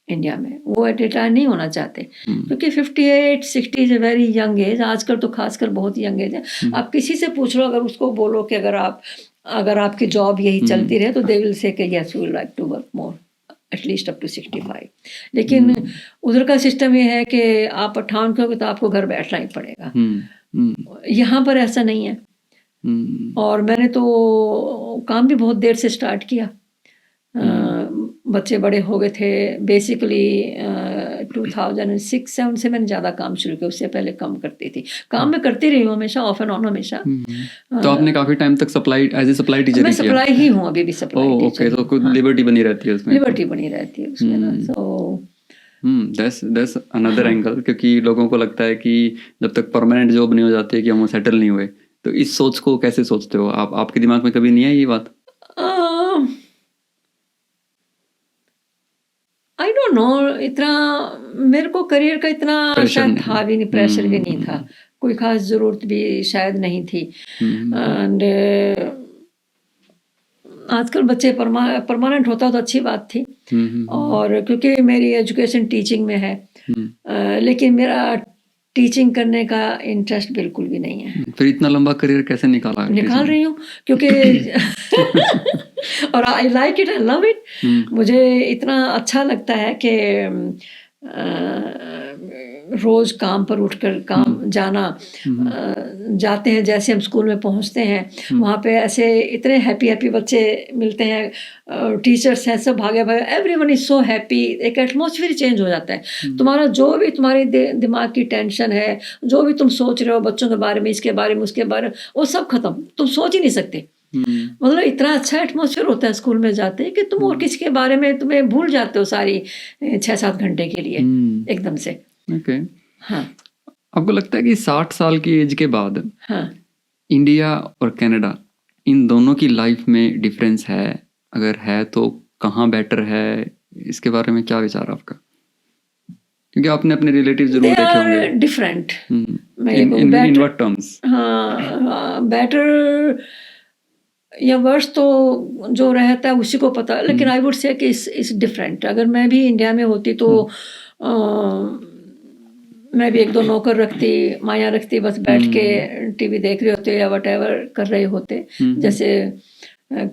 India में वो रिटायर नहीं होना चाहते क्योंकि 58-60 is a very young age. आजकल तो खासकर बहुत यंग एज है। आप किसी से पूछ लो, अगर उसको बोलो कि अगर आपकी जॉब यही चलती रहे तो दे विल से कि yes we would like to work more at least up to 65। लेकिन उधर का सिस्टम ये है कि आप 58 के हो तो आपको घर बैठना ही पड़ेगा। यहाँ पर ऐसा नहीं है। और मैंने तो काम भी बहुत देर से स्टार्ट किया। बच्चे बड़े हो गए थे। बेसिकली 2006-7 से मैंने ज़्यादा काम शुरू किया, उससे पहले कम करती थी। काम मैं करती रही हूँ हमेशा, ऑफ एंड ऑन हमेशा। तो आपने काफ़ी टाइम तक supply, as a supply teacher मैं सप्लाई ही हूँ, अभी भी सप्लाई टीचर। ओके, तो कुछ लिबर्टी बनी रहती है उसमें? लिबर्टी बनी रहती है उसमें ना। सो दैट्स अनदर एंगल, क्योंकि लोगों को लगता है कि जब तक परमानेंट जॉब नहीं हो जाती है कि हम सेटल नहीं हुए। तो इस सोच को कैसे सोचते हो आप? आपके दिमाग में कभी नहीं आई ये बात? आई डोंट नो, इतना मेरे को करियर का इतना शायद था भी नहीं, प्रेशर भी नहीं था, कोई खास ज़रूरत भी शायद नहीं थी। एंड आजकल बच्चे परमानेंट होता तो अच्छी बात थी। और क्योंकि मेरी एजुकेशन टीचिंग में है, लेकिन मेरा टीचिंग करने का इंटरेस्ट बिल्कुल भी नहीं है। फिर इतना लंबा करियर कैसे निकाल रही हूँ क्योंकि और I like it, I love it. मुझे इतना अच्छा लगता है कि रोज काम पर उठकर काम जाना, जाते हैं जैसे हम स्कूल में पहुंचते हैं वहाँ पे ऐसे इतने हैप्पी बच्चे मिलते हैं, टीचर्स हैं, सब भागे भागे, एवरीवन इज सो हैप्पी। एक एटमॉस्फेयर चेंज हो जाता है। तुम्हारा जो भी तुम्हारी दिमाग की टेंशन है, जो भी तुम सोच रहे हो बच्चों के बारे में, इसके बारे में, उसके बारे में, वो सब खत्म, तुम सोच ही नहीं सकते। मतलब इतना अच्छा एटमॉस्फेयर होता है स्कूल में जाते हैं कि तुम और किसी के बारे में तुम्हें भूल जाते हो सारी 6-7 घंटे के लिए एकदम से। ओके। हाँ, आपको लगता है कि 60 साल की एज के बाद इंडिया और कनाडा, इन दोनों की लाइफ में डिफरेंस है? अगर है तो कहाँ बेटर है? इसके बारे में क्या विचार आपका? क्योंकि आपने अपने रिलेटिव जरूर देखे होंगे। Different in what terms? हाँ, बेटर या वर्ष तो जो रहता है उसी को पता, लेकिन आई वुड से कि इस डिफरेंट। अगर मैं भी इंडिया में होती तो मैं भी 1-2 नौकर रखती, माया रखती, बस बैठ के टीवी देख रहे होते या वट एवर कर रहे होते। जैसे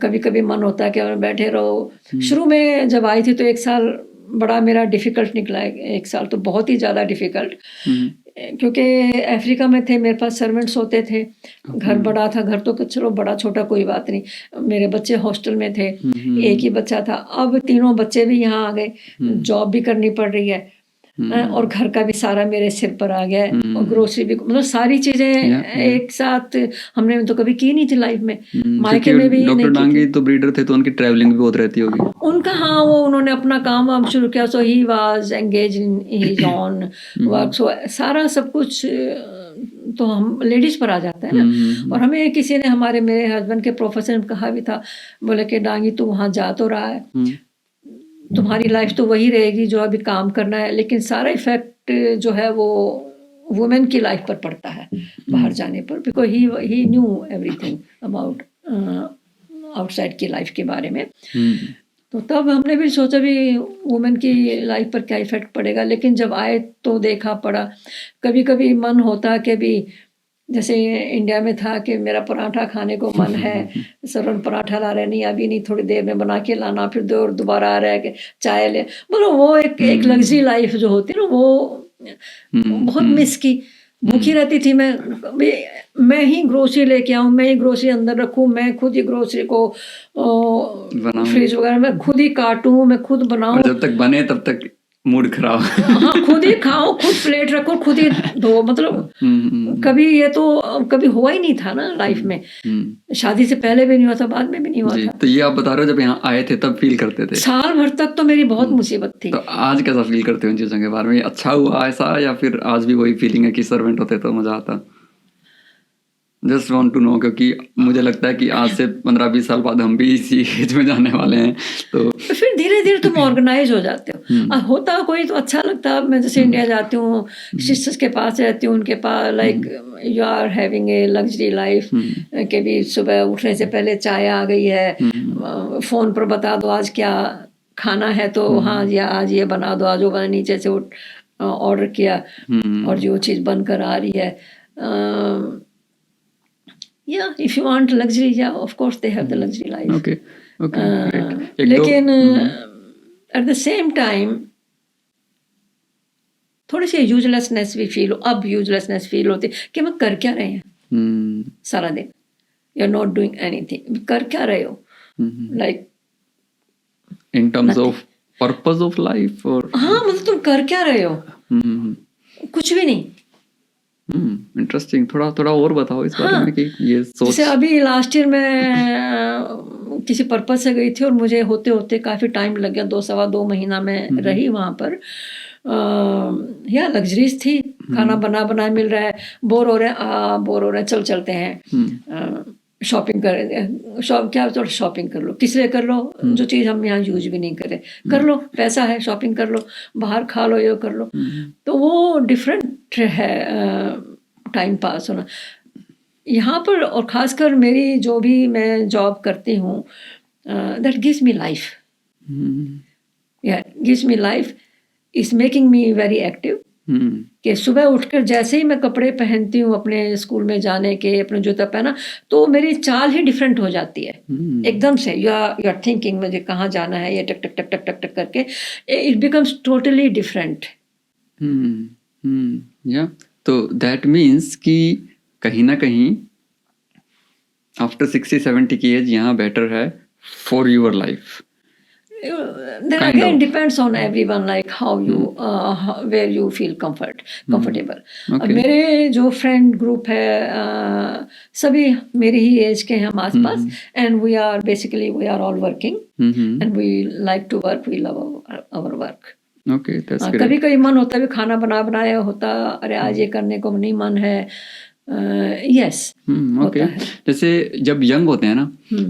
कभी कभी मन होता है कि बैठे रहो। शुरू में जब आई थी तो 1 साल बड़ा मेरा डिफ़िकल्ट निकला है। 1 साल तो बहुत ही ज़्यादा डिफ़िकल्ट, क्योंकि अफ्रीका में थे, मेरे पास सर्वेंट्स होते थे, घर बड़ा था। घर तो चलो बड़ा छोटा कोई बात नहीं, मेरे बच्चे हॉस्टल में थे, एक ही बच्चा था। अब 3 बच्चे भी यहाँ आ गए, जॉब भी करनी पड़ रही है और घर का भी सारा मेरे सिर पर आ गया है, और ग्रोसरी भी, मतलब सारी चीजें एक साथ हमने तो कभी की नहीं थी लाइफ में। मायके में भी डॉक्टर डांगे तो ब्रीडर थे तो उनकी ट्रैवलिंग भी बहुत रहती होगी उनका। हाँ, वो उन्होंने अपना काम वाम शुरू किया, so he was engage in his own work. So सारा सब कुछ तो हम लेडीज पर आ जाता है ना। और हमें किसी ने, मेरे हस्बैंड के प्रोफेसर ने कहा भी था, बोले कि डांगी तू वहाँ जा तो रहा है, तुम्हारी लाइफ तो वही रहेगी जो अभी काम करना है, लेकिन सारा इफेक्ट जो है वो वुमेन की लाइफ पर पड़ता है बाहर जाने पर, because he new everything about outside की लाइफ के बारे में। तो तब हमने भी सोचा भी वुमेन की लाइफ पर क्या इफेक्ट पड़ेगा। लेकिन जब आए तो देखा पड़ा। कभी कभी मन होता कि भी जैसे इंडिया में था कि मेरा पराठा खाने को मन है, सरन पराठा ला रहे, नहीं अभी नहीं, थोड़ी देर में बना के लाना, फिर दोबारा आ रहा है कि चाय ले, मतलब वो एक लग्जरी लाइफ जो होती है ना, वो बहुत मिस की। भूखी रहती थी मैं ही ग्रोसरी लेके आऊँ, मैं ही ग्रोसरी अंदर रखूँ, मैं खुद ही ग्रोसरी को फ्रिज वगैरह में खुद ही काटूँ, मैं खुद बनाऊँ। जब तक बने तब तक मूड खराब। हाँ, खुद ही खाओ, खुद प्लेट रखो, खुद ही धो, मतलब कभी ये तो कभी हुआ ही नहीं था ना लाइफ में। शादी से पहले भी नहीं हुआ था, बाद में भी नहीं हुआ जी, था। तो ये आप बता रहे हो जब यहाँ आए थे तब फील करते थे? साल भर तक तो मेरी बहुत मुसीबत थी। तो आज कैसा फील करते हो इन चीज़ों के बारे में? अच्छा हुआ ऐसा, या फिर आज भी वही फीलिंग है कि सर्वेंट होते तो मजा आता? जस्ट वांट टू नो, क्योंकि मुझे लगता है कि आज से 15-20 साल बाद हम भी इसी एज में जाने वाले हैं, तो फिर धीरे धीरे तुम ऑर्गेनाइज हो जाते हो। होता कोई तो अच्छा लगता है। मैं जैसे इंडिया जाती हूँ, सिस्टर्स के पास रहती हूँ, उनके पास like you are having a luxury life, के भी सुबह उठने से पहले चाय आ गई है, फ़ोन पर बता दो आज क्या खाना है, तो हाँ जी आज ये बना दो, आज वो बना, नीचे से ऑर्डर किया और जो चीज़ बनकर आ रही है। Yeah, if you want luxury, yeah, of course they have the luxury life. Okay great। लेकिन at the same time थोड़ी सी यूजलेसनेस भी फील अब यूजलेसनेस फील होती कि मैं कर क्या रहे हैं सारा दिन। You are not doing anything, कर क्या रहे हो, like in terms of purpose of life, और हाँ मतलब तुम कर क्या रहे हो, कुछ भी नहीं। इंटरेस्टिंग, थोड़ा और बताओ इस बारे में कि ये सोच। जैसे अभी लास्ट ईयर मैं किसी पर्पज से गई थी और मुझे होते होते काफ़ी टाइम लग गया, 2-2.5 महीना में रही वहाँ पर। या लग्जरीज थी, खाना बना मिल रहा है, बोर हो रहे हैं, चल चलते हैं शॉपिंग क्या थोड़ा शॉपिंग कर लो, किस लिए कर लो, जो चीज़ हम यहाँ यूज भी नहीं करें कर लो, पैसा है शॉपिंग कर लो, बाहर खा लो, ये कर लो। तो वो डिफरेंट है टाइम पास होना यहाँ पर। और ख़ासकर मेरी जो भी मैं जॉब करती हूँ, that gives me life, gives me life, is making me very active. कि सुबह उठकर जैसे ही मैं कपड़े पहनती हूँ अपने स्कूल में जाने के, अपने जूता पहना, तो मेरी चाल ही डिफरेंट हो जाती है एकदम से। यू आर थिंकिंग मुझे कहाँ जाना है, ये टक टक टक टक टक टक करके इट बिकम्स टोटली डिफरेंट। या तो दैट मीन्स कि कहीं ना कहीं आफ्टर 60-70 की एज यहाँ बेटर है for your life. Then again depends on everyone, like how you where you feel comfortable. अब मेरे जो फ्रेंड ग्रुप है सभी मेरी ही एज के हैं हम आसपास, and we are all working and we like to work, we love our work. Okay, that's great. कभी कभी मन होता है भी खाना बनाया होता, अरे आज ये करने को नहीं मन है, यस ओके। जैसे जब यंग होते हैं ना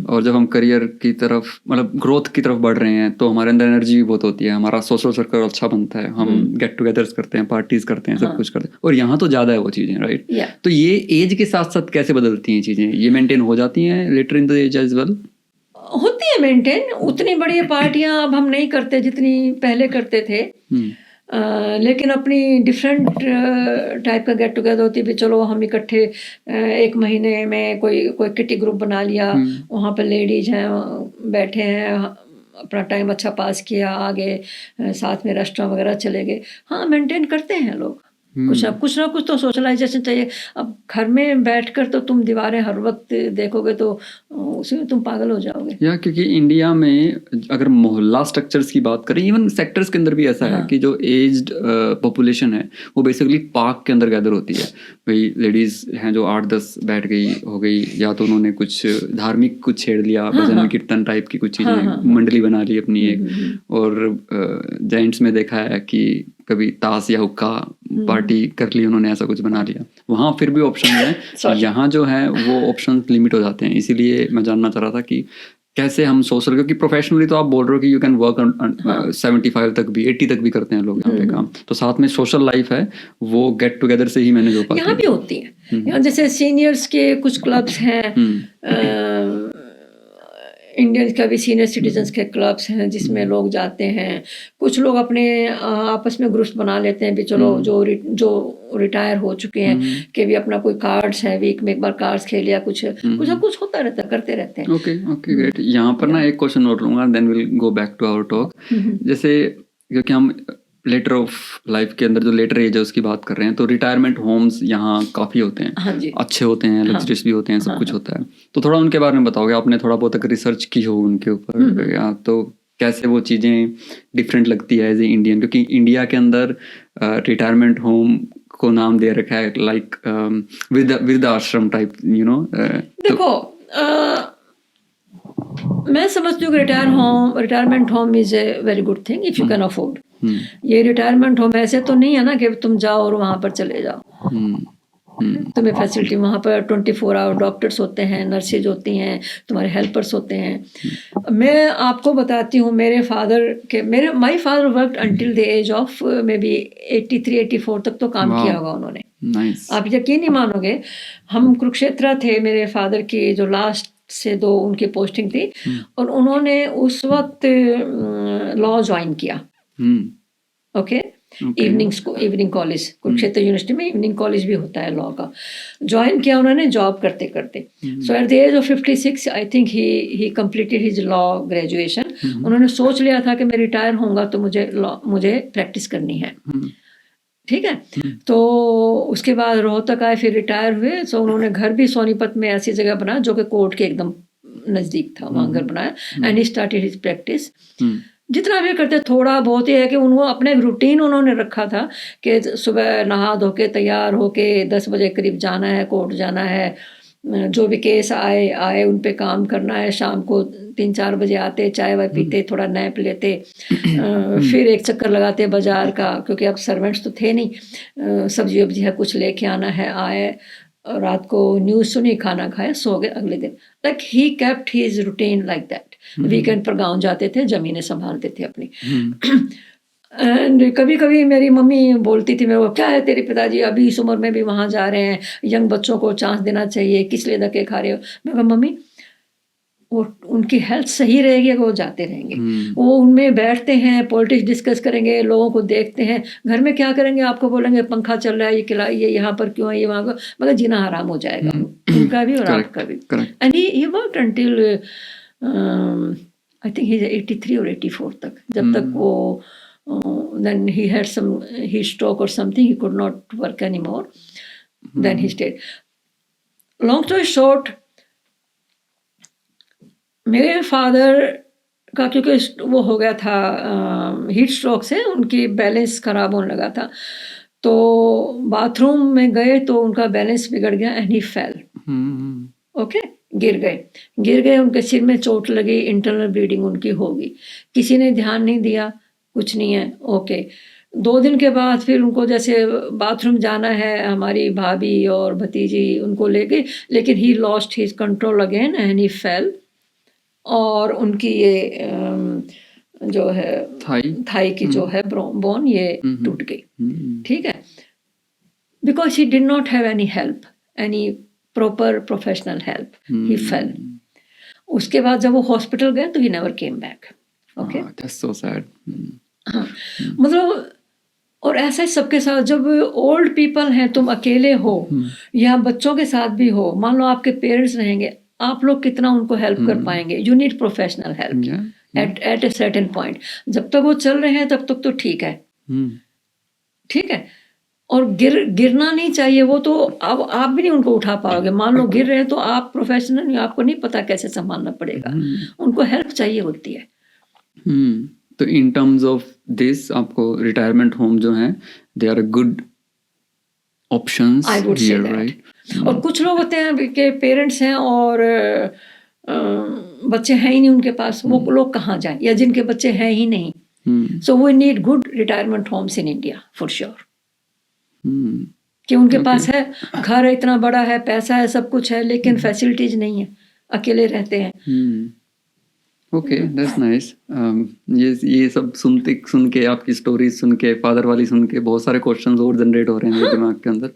और जब हम करियर की तरफ मतलब ग्रोथ की तरफ बढ़ रहे हैं, तो हमारे अंदर एनर्जी भी बहुत होती है, हमारा सोशल सर्कल अच्छा बनता है, हम गेट टुगेदर्स करते हैं, पार्टीज करते हैं, सब कुछ करते हैं, और यहाँ तो ज़्यादा है वो चीज़ें, राइट? तो ये एज के साथ साथ कैसे बदलती हैं चीज़ें? ये मेंटेन हो जाती हैं later in the age as well? होती है मेंटेन। उतनी बड़ी पार्टियां अब हम नहीं करते जितनी पहले करते थे, लेकिन अपनी डिफरेंट टाइप का गेट टुगेदर होती है। चलो हम इकट्ठे 1 महीने में कोई किटी ग्रुप बना लिया, वहाँ पर लेडीज हैं, बैठे हैं, अपना टाइम अच्छा पास किया, आगे साथ में रेस्टोरेंट वगैरह चले गए। हाँ, मेंटेन करते हैं लोग, कुछ ना कुछ तो सोशलाइजेशन चाहिए। अब घर में बैठकर तो तुम दीवारें हर वक्त देखोगे तो उसमें तुम पागल हो जाओगे। या क्योंकि इंडिया में अगर मोहल्ला स्ट्रक्चर्स की बात करें, इवन सेक्टर्स के अंदर भी ऐसा है कि जो एज्ड पॉपुलेशन है वो बेसिकली पार्क के अंदर गैदर होती है। भाई लेडीज हैं जो 8-10 बैठ गई हो गई, या तो उन्होंने कुछ धार्मिक कुछ छेड़ लिया, भजन कीर्तन टाइप की कुछ चीज़ें, मंडली बना ली अपनी एक, और जेंट्स में देखा है कि कभी ताश या हुक्का पार्टी कर ली उन्होंने, ऐसा कुछ बना लिया। वहाँ फिर भी ऑप्शन है, यहाँ जो है वो ऑप्शन लिमिट हो जाते हैं। इसीलिए मैं जानना चाह रहा था कि कैसे हम सोशल, क्योंकि प्रोफेशनली तो आप बोल रहे हो कि यू कैन वर्क 75 तक भी, 80 तक भी करते हैं लोग यहाँ पे काम, तो साथ में सोशल लाइफ है वो गेट टुगेदर से ही मैनेज हो पाती है। यहाँ भी होती है, यहाँ जैसे सीनियर्स के कुछ क्लब्स हैं, इंडियन का भी सीनियर सिटीजन्स के क्लब्स हैं जिसमें लोग जाते हैं। कुछ लोग अपने आपस में ग्रुप्स बना लेते हैं भी, चलो जो रिटायर हो चुके हैं कि भी अपना कोई कार्ड्स है, वीक में एक बार कार्ड्स खेल लिया, कुछ होता रहता है, करते रहते हैं। Okay great. यहाँ पर ना एक क्वेश्चन और लूँगा, then will go back to our talk. जैसे क्योंकि हम लेटर ऑफ लाइफ के अंदर जो लेटर एज है उसकी बात कर रहे हैं, तो रिटायरमेंट होम्स यहाँ काफ़ी होते हैं, अच्छे होते हैं, लग्जरियस भी होते हैं, सब कुछ होता है। तो थोड़ा उनके बारे में बताओगे, आपने थोड़ा बहुत अगर रिसर्च की हो उनके ऊपर, तो कैसे वो चीज़ें डिफरेंट लगती है एज ए इंडियन, क्योंकि इंडिया के अंदर रिटायरमेंट होम को नाम दे रखा है लाइक विद आश्रम टाइप, यू नो। देखो मैं समझती हूँ कि retirement home is a very good thing if you can afford. ये रिटायरमेंट होम ऐसे तो नहीं है ना कि तुम जाओ और वहाँ पर चले जाओ। तुम्हें फैसिलिटी वहाँ पर 24 आवर डॉक्टर्स होते हैं, नर्सेज होती हैं, तुम्हारे हेल्पर्स होते हैं। मैं आपको बताती हूँ my father worked until the age of maybe 83-84 तक तो काम किया होगा उन्होंने। नाइस। आप यकीन नहीं मानोगे, हम कुरुक्षेत्र थे, मेरे फादर की जो लास्ट से 2 उनकी पोस्टिंग थी और उन्होंने उस वक्त लॉ ज्वाइन किया। Okay, evening college Kurukshetra university में इवनिंग कॉलेज भी होता है लॉ का। ज्वाइन किया उन्होंने जॉब करते करते। So at the age of 56 I think he completed his law graduation. उन्होंने सोच लिया था कि मैं रिटायर होऊंगा तो मुझे प्रैक्टिस करनी है, ठीक है। तो उसके बाद रोहतक आए, फिर रिटायर हुए। सो उन्होंने घर भी सोनीपत में ऐसी जगह बनाया जो कि कोर्ट के एकदम नज़दीक था, वहाँ घर बनाया and he started his practice. जितना भी करते थोड़ा बहुत ही है कि उनको अपने रूटीन उन्होंने रखा था कि सुबह नहा धो के तैयार होके 10 बजे करीब जाना है, कोर्ट जाना है, जो भी केस आए उन पे काम करना है। शाम को 3-4 बजे आते, चाय वाय पीते, थोड़ा नैप लेते, फिर एक चक्कर लगाते बाजार का, क्योंकि अब सर्वेंट्स तो थे नहीं। सब्जी वब्जी है कुछ लेके आना है, आए रात को न्यूज़ सुनी, खाना खाया, सो गए अगले दिन। Like he kept his routine like that. Weekend पर गांव जाते थे, ज़मीनें संभालते थे अपनी। एंड कभी कभी मेरी मम्मी बोलती थी मेरे को, क्या है तेरे पिताजी अभी इस उम्र में भी वहाँ जा रहे हैं, यंग बच्चों को चांस देना चाहिए, किस लिए धक्के खा रहे हो। मैं कहा मम्मी वो उनकी हेल्थ सही रहेगी अगर वो जाते रहेंगे, वो उनमें बैठते हैं, पॉलिटिक्स डिस्कस करेंगे, लोगों को देखते हैं, घर में क्या करेंगे, आपको बोलेंगे पंखा चल रहा है, ये खिलाइए, यहाँ पर क्यों है, ये वहाँ पर, मगर जीना हराम हो जाएगा उनका भी और आपका भी। And he worked until I think ही 83 और 84 तक, जब तक वो then he had some heat stroke or something, he could not work anymore, then he stayed. Long story short, मेरे फादर का क्योंकि वो हो गया था हीट स्ट्रोक से, उनकी बैलेंस खराब होने लगा था, तो बाथरूम में गए तो उनका बैलेंस बिगड़ गया एंड ही फेल। ओके, गिर गए, उनके सिर में चोट लगी, इंटरनल ब्लीडिंग उनकी होगी, किसी ने ध्यान नहीं दिया, कुछ नहीं है। ओके, 2 दिन के बाद फिर उनको जैसे बाथरूम जाना है, हमारी भाभी और भतीजी उनको ले गई, लेकिन he lost his control again and he fail, और उनकी ये जो है थाई की जो है बोन ये टूट गई। ठीक है, because he did not have any help, any proper professional help, he fail. उसके बाद जब वो हॉस्पिटल गए तो he never came back. Okay, that's so sad. मतलब और ऐसा ही सबके साथ, जब ओल्ड पीपल हैं, तुम अकेले हो या बच्चों के साथ भी हो, मान लो आपके पेरेंट्स रहेंगे, आप लोग कितना उनको हेल्प कर पाएंगे। You need professional help at a certain point. जब तक वो चल रहे हैं तब तक तो ठीक है, ठीक है, और गिरना नहीं चाहिए। वो तो अब आप भी नहीं उनको उठा पाओगे, मान लो गिर रहे हैं तो आप प्रोफेशनल नहीं, आपको नहीं पता कैसे संभालना पड़ेगा, उनको हेल्प चाहिए होती है। तो इन टर्म्स ऑफ दिस आपको रिटायरमेंट होम जो है they are a good options here, right? और कुछ लोग होते हैं कि पेरेंट्स हैं और बच्चे हैं ही नहीं उनके पास, वो लोग कहाँ जाएं, या जिनके बच्चे हैं ही नहीं, so we need good retirement homes in India for sure. कि उनके पास है, घर इतना बड़ा है, पैसा है, सब कुछ है, लेकिन फैसिलिटीज नहीं है, अकेले रहते हैं। Okay, that's nice. ये सब सुन के आपकी स्टोरीज सुन के, फादर वाली सुन के, बहुत सारे क्वेश्चंस और जनरेट हो रहे हैं मेरे दिमाग के अंदर।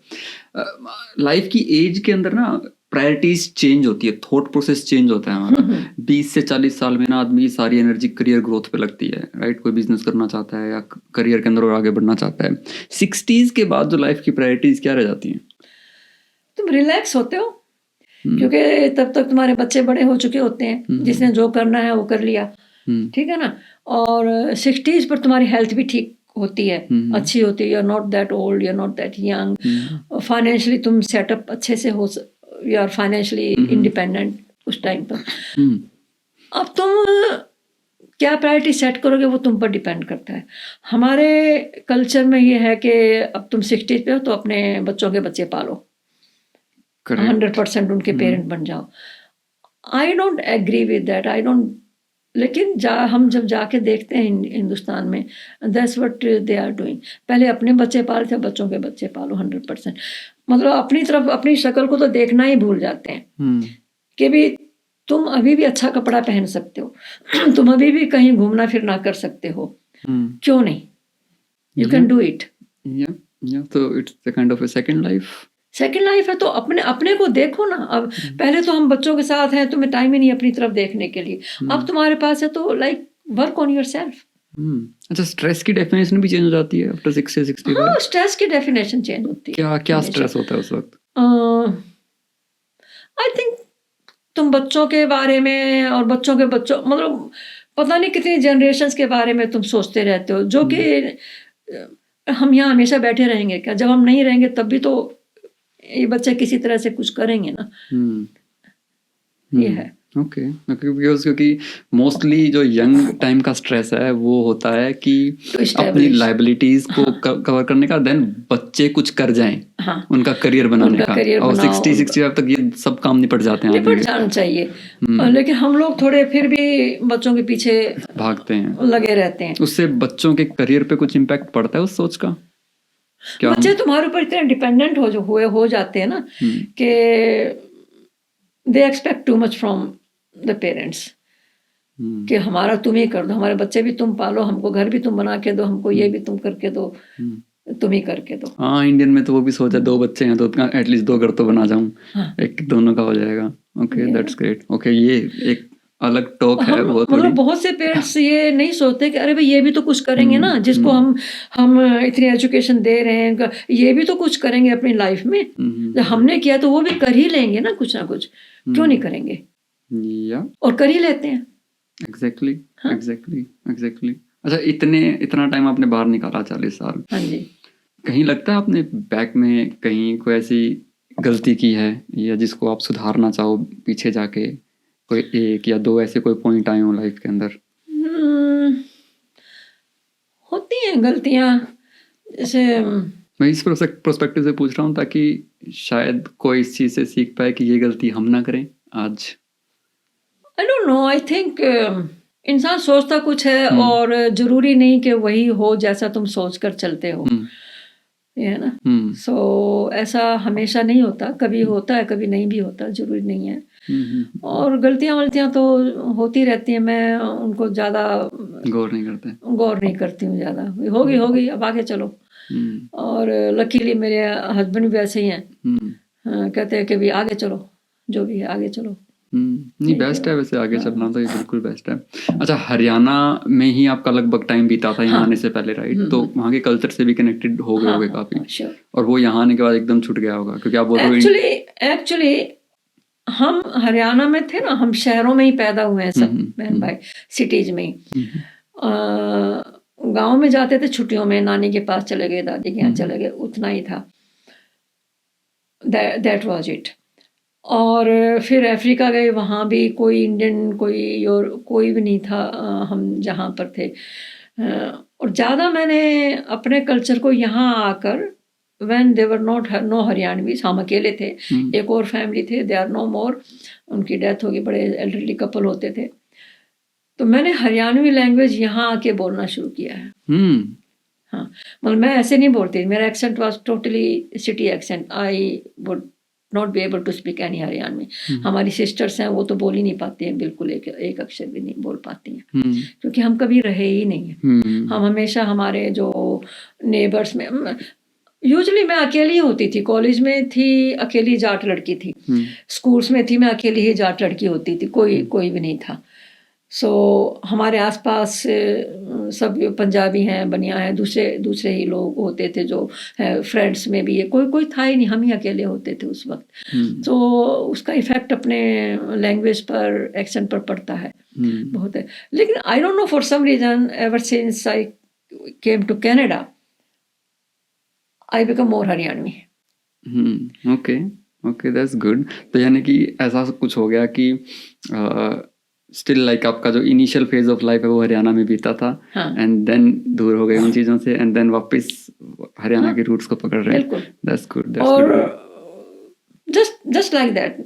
लाइफ की एज के अंदर ना प्रायोरिटीज चेंज होती है, थॉट प्रोसेस चेंज होता है हमारा। 20 से 40 साल में ना आदमी की सारी एनर्जी करियर ग्रोथ पे लगती है, राइट? कोई बिजनेस करना चाहता है या करियर के अंदर और आगे बढ़ना चाहता है। 60s के बाद जो लाइफ की प्रायोरिटीज क्या रह जाती हैं? तुम रिलैक्स होते हो, क्योंकि तब तक तुम्हारे बच्चे बड़े हो चुके होते हैं, जिसने जो करना है वो कर लिया, ठीक है ना। और 60s पर तुम्हारी हेल्थ भी ठीक होती है, अच्छी होती है, you are not that old, you are not that young, financially तुम सेटअप अच्छे से हो, यू आर फाइनेंशियली इंडिपेंडेंट उस टाइम पर। अब तुम क्या प्रायोरिटी सेट करोगे वो तुम पर डिपेंड करता है। हमारे कल्चर में ये है कि अब तुम 60 पे हो तो अपने बच्चों के बच्चे पालो, करेक्ट 100% उनके पेरेंट बन जाओ। I don't agree with that, I don't. लेकिन हम जब जाके देखते हैं हिंदुस्तान में, that's what they are doing. पहले अपने बच्चे पालते थे, बच्चों के बच्चे पालो 100%। मतलब अपनी तरफ अपनी शक्ल को तो देखना ही भूल जाते हैं कि भी तुम अभी भी अच्छा कपड़ा पहन सकते हो तुम अभी भी कहीं घूमना फिरना कर सकते हो, क्यों नहीं? You can do it. या तो it's the kind of a second life. Second life है तो अपने अपने को देखो ना। अब पहले तो हम बच्चों के साथ हैं, तुम्हें टाइम ही नहीं अपनी तरफ देखने के लिए। अब तुम्हारे पास है तो लाइक वर्क ऑन योरसेल्फ। अच्छा, स्ट्रेस की डेफिनेशन भी चेंज हो जाती है आफ्टर 60-65? हाँ, स्ट्रेस की डेफिनेशन चेंज होती है। क्या क्या स्ट्रेस होता है उस वक्त? आई थिंक तुम बच्चों के बारे में और बच्चों के बच्चों, मतलब पता नहीं कितनी जनरेशन्स के बारे में तुम सोचते रहते हो, जो कि हम यहाँ हमेशा बैठे रहेंगे क्या? जब हम नहीं रहेंगे तब भी तो ये बच्चे किसी तरह से कुछ करेंगे ना। ये है। ओके, क्योंकि मोस्टली जो यंग टाइम का स्ट्रेस है वो होता है कि अपनी लाइबिलिटीज को कवर करने का, देन बच्चे कुछ कर जाएं, उनका करियर बनाने का, और 60-65 तक ये सब काम निपट जाते हैं, निपट जाना चाहिए। लेकिन हम लोग थोड़े फिर भी बच्चों के पीछे भागते हैं, लगे रहते हैं। उससे बच्चों के करियर पे कुछ इम्पैक्ट पड़ता है उस सोच का? क्या बच्चे तुम्हारे ऊपर इतने डिपेंडेंट हो जाते हैं ना कि they expect too much from the parents कि हमारा तुम ही कर दो, हमारे बच्चे भी तुम पालो, हमको घर भी तुम बना के दो, हमको ये भी तुम करके दो, तुम ही करके दो। हाँ, इंडियन में तो वो भी सोचा 2 बच्चे हैं तो एटलीस्ट 2 घर तो बना जाऊं, एक दोनों का हो जाएगा। Okay, that's great. ओके, ये एक अलग टॉक है वो थोड़ी। मतलब बहुत से पेरेंट्स ये नहीं सोचते कि अरे भाई ये भी तो कुछ करेंगे ना, जिसको हम इतनी एजुकेशन दे रहे हैं, ये भी तो कुछ करेंगे अपनी लाइफ में। जब हमने किया तो वो भी कर ही लेंगे ना कुछ, क्यों नहीं करेंगे? और कर ही लेते हैं। एग्जैक्टली। अच्छा, इतना टाइम आपने बाहर निकाला, 40 साल। हाँ जी। कहीं लगता है आपने बैक में कहीं कोई ऐसी गलती की है या जिसको आप सुधारना चाहो पीछे जाके, कोई 1 या 2 ऐसे कोई पॉइंट आए हो लाइफ के अंदर? होती हैं गलतियां, जैसे मैं इस प्रोस्पेक्टिव से पूछ रहा हूँ ताकि शायद कोई इस चीज से सीख पाए कि ये गलती हम ना करें आज। आई डोंट नो, आई थिंक इंसान सोचता कुछ है और जरूरी नहीं कि वही हो जैसा तुम सोच कर चलते हो, ये है ना। सो ऐसा हमेशा नहीं होता, कभी होता है कभी नहीं भी होता, जरूरी नहीं है। और गलतियां तो होती रहती हैं, मैं उनको ज्यादा गौर नहीं करती हूँ ज्यादा। होगी, अब आगे चलो। और लकीली मेरे हस्बैंड भी ऐसे ही हैं, कहते हैं कि भी आगे चलो, जो भी है आगे चलो। नहीं, बेस्ट है वैसे, आगे चलना तो ये बिल्कुल बेस्ट है। अच्छा, हरियाणा में ही आपका लगभग टाइम बीता था यहाँ आने से पहले, राइट? तो वहाँ के कल्चर से भी कनेक्टेड हो गए होगे काफी, और वो यहाँ आने के बाद एकदम छूट गया होगा क्योंकि आप बोल रहे हो। एक्चुअली हम हरियाणा में थे ना, हम शहरों में ही पैदा हुए हैं सब बहन भाई, सिटीज में ही। गाँव में जाते थे छुट्टियों में, नानी के पास चले गए, दादी के यहाँ चले गए, उतना ही था। That was it. और फिर अफ्रीका गए, वहाँ भी कोई इंडियन कोई भी नहीं था हम जहाँ पर थे। और ज़्यादा मैंने अपने कल्चर को यहाँ आकर, when they were no Haryanvis, हम अकेले थे, एक और फैमिली थे, दे आर नो मोर, उनकी डेथ हो गई, बड़े एल्डरली कपल होते थे। तो मैंने हरियाणवी लैंग्वेज यहाँ आके बोलना शुरू किया है। हाँ, मतलब मैं ऐसे नहीं बोलती, मेरा accent was totally city accent. I would not be able to speak any Haryanvi. हमारी सिस्टर्स हैं, वो तो बोल ही नहीं पाती हैं, बिल्कुल एक अक्षर भी नहीं बोल पाती हैं, क्योंकि हम कभी रहे ही नहीं हैं। हम हमेशा हमारे जो नेबर्स में, यूजुअली मैं अकेली ही होती थी, कॉलेज में थी अकेली जाट लड़की थी, स्कूल्स में थी मैं अकेली ही जाट लड़की होती थी, कोई भी नहीं था। सो हमारे आसपास सब पंजाबी हैं, बनिया हैं, दूसरे ही लोग होते थे, जो है फ्रेंड्स में भी है, कोई था ही नहीं, हम ही अकेले होते थे उस वक्त। तो उसका इफेक्ट अपने लैंग्वेज पर, एक्सेंट पर पड़ता है बहुत है। लेकिन I don't know, for some reason ever since I came to Canada I become more Haryanvi. Okay, that's good. तो यानी कि ऐसा कुछ हो गया कि स्टिल लाइक आपका जो इनिशियल फेज ऑफ लाइफ है वो हरियाणा में बीता था, हाँ। एंड देन दूर हो गए उन चीज़ों से, एंड देन वापस हरियाणा के रूट्स को पकड़ रहे हैं. बिल्कुल. That's good. और just like that,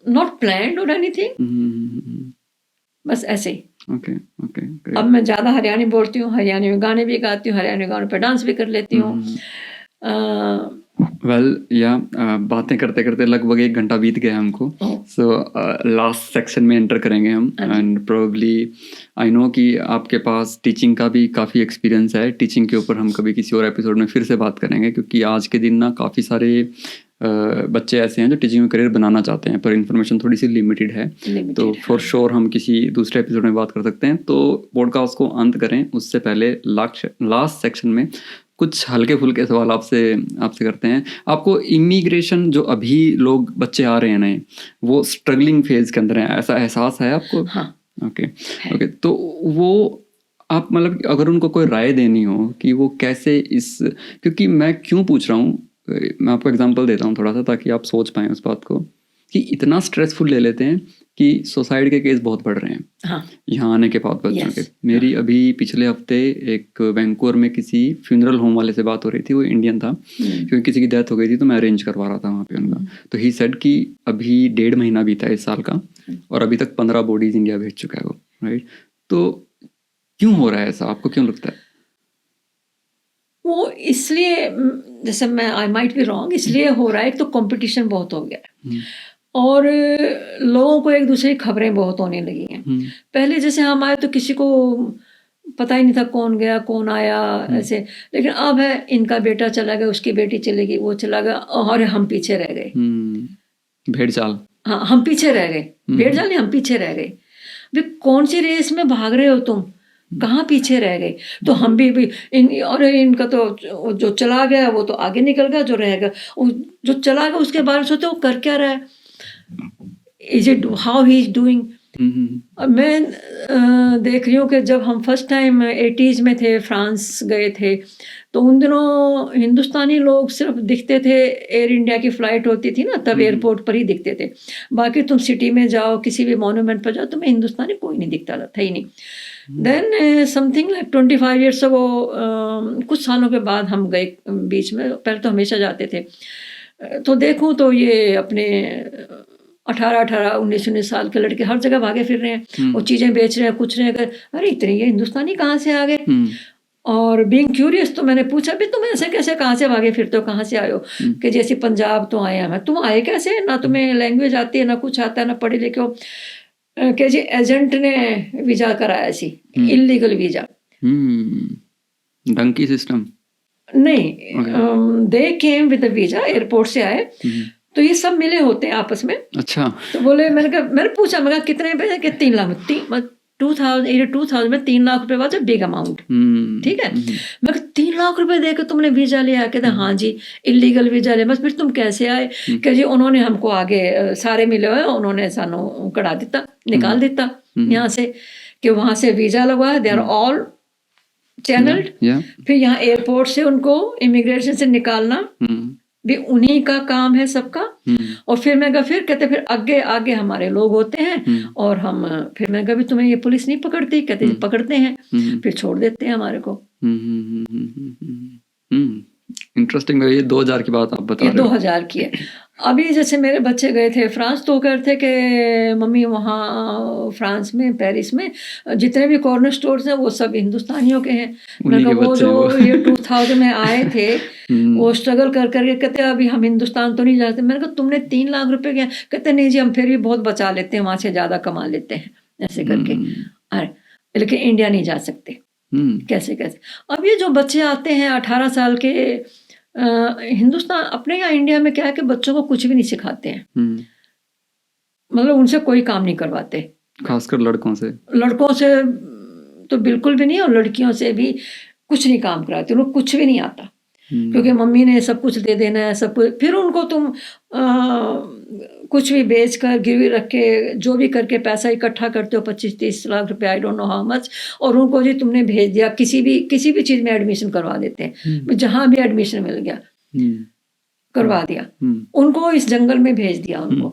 not planned or anything, बस ऐसे ही. Okay okay. अब मैं ज़्यादा हरियाणी बोलती हूँ, हरियाणी में गाने भी गाती हूँ, हरियाणी गानों पे डांस भी कर लेती हूँ. वेल या बातें करते करते लगभग 1 घंटा बीत गया हमको. सो लास्ट सेक्शन में एंटर करेंगे हम, एंड प्रोबेबली आई नो कि आपके पास टीचिंग का भी काफ़ी एक्सपीरियंस है. टीचिंग के ऊपर हम कभी किसी और एपिसोड में फिर से बात करेंगे, क्योंकि आज के दिन ना काफ़ी सारे बच्चे ऐसे हैं जो टीचिंग में करियर बनाना चाहते हैं, पर इन्फॉर्मेशन थोड़ी सी लिमिटेड है. तो फॉर श्योर हम किसी दूसरे एपिसोड में बात कर सकते हैं. तो पॉडकास्ट को अंत करें उससे पहले लास्ट सेक्शन में कुछ हल्के फुल्के सवाल आपसे करते हैं. आपको इमिग्रेशन जो अभी लोग बच्चे आ रहे हैं नए, वो स्ट्रगलिंग फेज के अंदर है, ऐसा एहसास है आपको? हाँ. ओके. तो वो आप मतलब अगर उनको कोई राय देनी हो कि वो कैसे क्योंकि मैं क्यों पूछ रहा हूँ, मैं आपको एग्जांपल देता हूँ थोड़ा सा ताकि आप सोच पाएँ उस बात को, कि इतना स्ट्रेसफुल ले लेते हैं कि सुसाइड के केस बहुत बढ़ रहे हैं. हाँ. यहाँ आने के बाद बच्चों के. मेरी अभी पिछले हफ्ते एक वैंकूवर में किसी फ्यूनरल होम वाले से बात हो रही थी, वो इंडियन था, क्योंकि किसी की डेथ हो गई थी तो मैं अरेंज करवा रहा था वहाँ पे उनका. तो ही सेड कि अभी 1.5 महीना बीता है इस साल का, और अभी तक 15 बॉडीज इंडिया भेज चुका है वो. राइट. तो क्यों हो रहा है ऐसा, आपको क्यों लगता है? वो इसलिए, जैसे मैं आई माइट बी रॉन्ग, इसलिए हो रहा है. एक तो कंपटीशन बहुत हो गया है, और लोगों को एक दूसरे की खबरें बहुत होने लगी हैं. पहले जैसे हम आए तो किसी को पता ही नहीं था कौन गया कौन आया ऐसे, लेकिन अब है इनका बेटा चला गया, उसकी बेटी चली गई, वो चला गया, और हम पीछे रह गए. भेड़ चाल. हाँ, हम पीछे रह गए. भेड़ चाल नहीं, हम पीछे रह गए. वे कौन सी रेस में भाग रहे हो तुम, कहाँ पीछे रह गए? तो हम भी और इनका तो जो चला गया वो तो आगे निकल गया, जो रह गया जो चला गया उसके बारे में सोचते वो कर क्या रहा है, is it how he is doing. मैं देख रही हूँ कि जब हम फर्स्ट टाइम 80s में थे, फ्रांस गए थे, तो उन दिनों हिंदुस्तानी लोग सिर्फ दिखते थे, एयर इंडिया की फ़्लाइट होती थी ना, तब एयरपोर्ट पर ही दिखते थे. बाकी तुम सिटी में जाओ, किसी भी मॉन्यूमेंट पर जाओ, तुम्हें हिंदुस्तानी कोई नहीं दिखता था ही नहीं. Then something like 25 years ago, कुछ सालों के बाद हम गए बीच में. पहले तो हमेशा जाते थे. तो देखूं तो ये अपने 18, 19 साल के लड़के हर जगह भागे फिर रहे हैं, वो चीज़ें बेच रहे हैं, कुछ रहे हैं. अरे इतने ये हिंदुस्तानी कहाँ से आ गए? और बीइंग क्यूरियस, तो मैंने पूछा भी तुम ऐसे कैसे, कहाँ से भागे फिरते हो, कहाँ से आए हो? कि जैसे पंजाब तो आए हैं. तुम आए कैसे? ना तुम्हें लैंग्वेज आती है, ना कुछ आता है, ना पढ़े लिखे हो. कि जी एजेंट ने वीजा कराया सी, इलीगल वीजा. डंकी सिस्टम नहीं, they came with the visa, airport से आए. तो ये सब मिले होते हैं आपस में. अच्छा. तो बोले, मैंने पूछा, मैं कहा कितने पैसे? कि 3 लाख. 2000 में 3 लाख रुपए वाज अ बिग अमाउंट. ठीक है. मैं कहा 3 लाख रुपए देकर तुमने वीजा लिया? कहते हाँ जी, इलीगल वीजा लिया. बस फिर तुम कैसे आए? कि जी उन्होंने हमको आगे सारे मिले हुए, उन्होंने सानू कढ़ा दिता, निकाल दिता यहाँ से, कि वहाँ से वीजा लगवाया. They are all channelled. फिर यहाँ एयरपोर्ट से उनको इमिग्रेशन से निकालना भी उन्हीं का काम है सबका. और फिर मैं कहा, फिर कहते फिर आगे आगे हमारे लोग होते हैं, और हम फिर मैं कहा भी तुम्हें ये पुलिस नहीं पकड़ती? कहते पकड़ते हैं, फिर छोड़ देते हैं हमारे को. इंटरेस्टिंग है. ये 2000 की बात आप बता रहे हो? 2000 की है. अभी जैसे मेरे बच्चे गए थे फ्रांस, तो कह रहे थे कि मम्मी वहाँ फ्रांस में, पेरिस में जितने भी कॉर्नर स्टोर्स हैं वो सब हिंदुस्तानियों के हैं. मैं कहा वो जो ये 2000 में आए थे वो स्ट्रगल कर करके, कहते अभी हम हिंदुस्तान तो नहीं जाते. मैंने कहा तुमने 3 लाख रुपए क्या? कहते नहीं जी, हम फिर भी बहुत बचा लेते हैं, वहाँ से ज़्यादा कमा लेते हैं ऐसे करके. अरे लेकिन इंडिया नहीं जा सकते. कैसे? अब ये जो बच्चे आते हैं 18 साल के, हिंदुस्तान, अपने यहाँ इंडिया में क्या है कि बच्चों को कुछ भी नहीं सिखाते हैं. मतलब उनसे कोई काम नहीं करवाते, खासकर लड़कों से तो बिल्कुल भी नहीं, और लड़कियों से भी कुछ नहीं काम कराते. उनको कुछ भी नहीं आता, क्योंकि मम्मी ने सब कुछ दे देना है, सब कुछ. फिर उनको तुम कुछ भी बेच कर, गिरवी रख के, जो भी करके पैसा इकट्ठा करते हो, 25-30 लाख रुपए, आई डोंट नो हाउ मच, और उनको जी तुमने भेज दिया, किसी भी चीज़ में एडमिशन करवा देते हैं. जहाँ भी एडमिशन मिल गया. करवा दिया, उनको इस जंगल में भेज दिया उनको।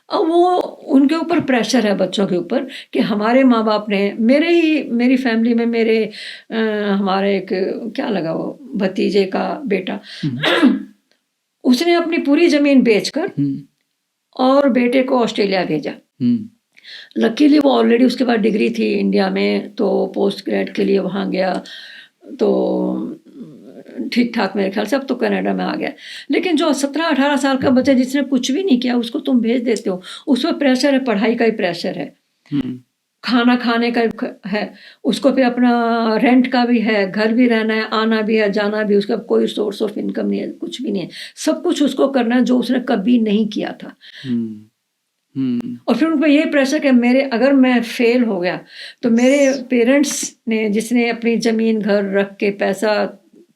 अब वो उनके ऊपर प्रेशर है बच्चों के ऊपर कि हमारे माँ बाप ने, मेरी फैमिली में मेरे हमारे एक क्या लगा वो भतीजे का बेटा उसने अपनी पूरी जमीन बेचकर और बेटे को ऑस्ट्रेलिया भेजा। लकीली वो ऑलरेडी उसके बाद डिग्री थी इंडिया में, तो पोस्ट ग्रेड के लिए वहाँ गया, तो ठीक ठाक मेरे ख्याल से अब तो कनाडा में आ गया। लेकिन जो 17-18 साल का बच्चा जिसने कुछ भी नहीं किया उसको तुम भेज देते हो, उस पर प्रेशर है, पढ़ाई का ही प्रेशर है, खाना खाने का है, उसको फिर अपना रेंट का भी है, घर भी रहना है, आना भी है, जाना भी, उसका कोई सोर्स ऑफ इनकम नहीं है, कुछ भी नहीं है, सब कुछ उसको करना है जो उसने कभी नहीं किया था। और फिर उनको ये प्रेशर कि अगर मैं फेल हो गया तो मेरे पेरेंट्स ने जिसने अपनी ज़मीन घर रख के पैसा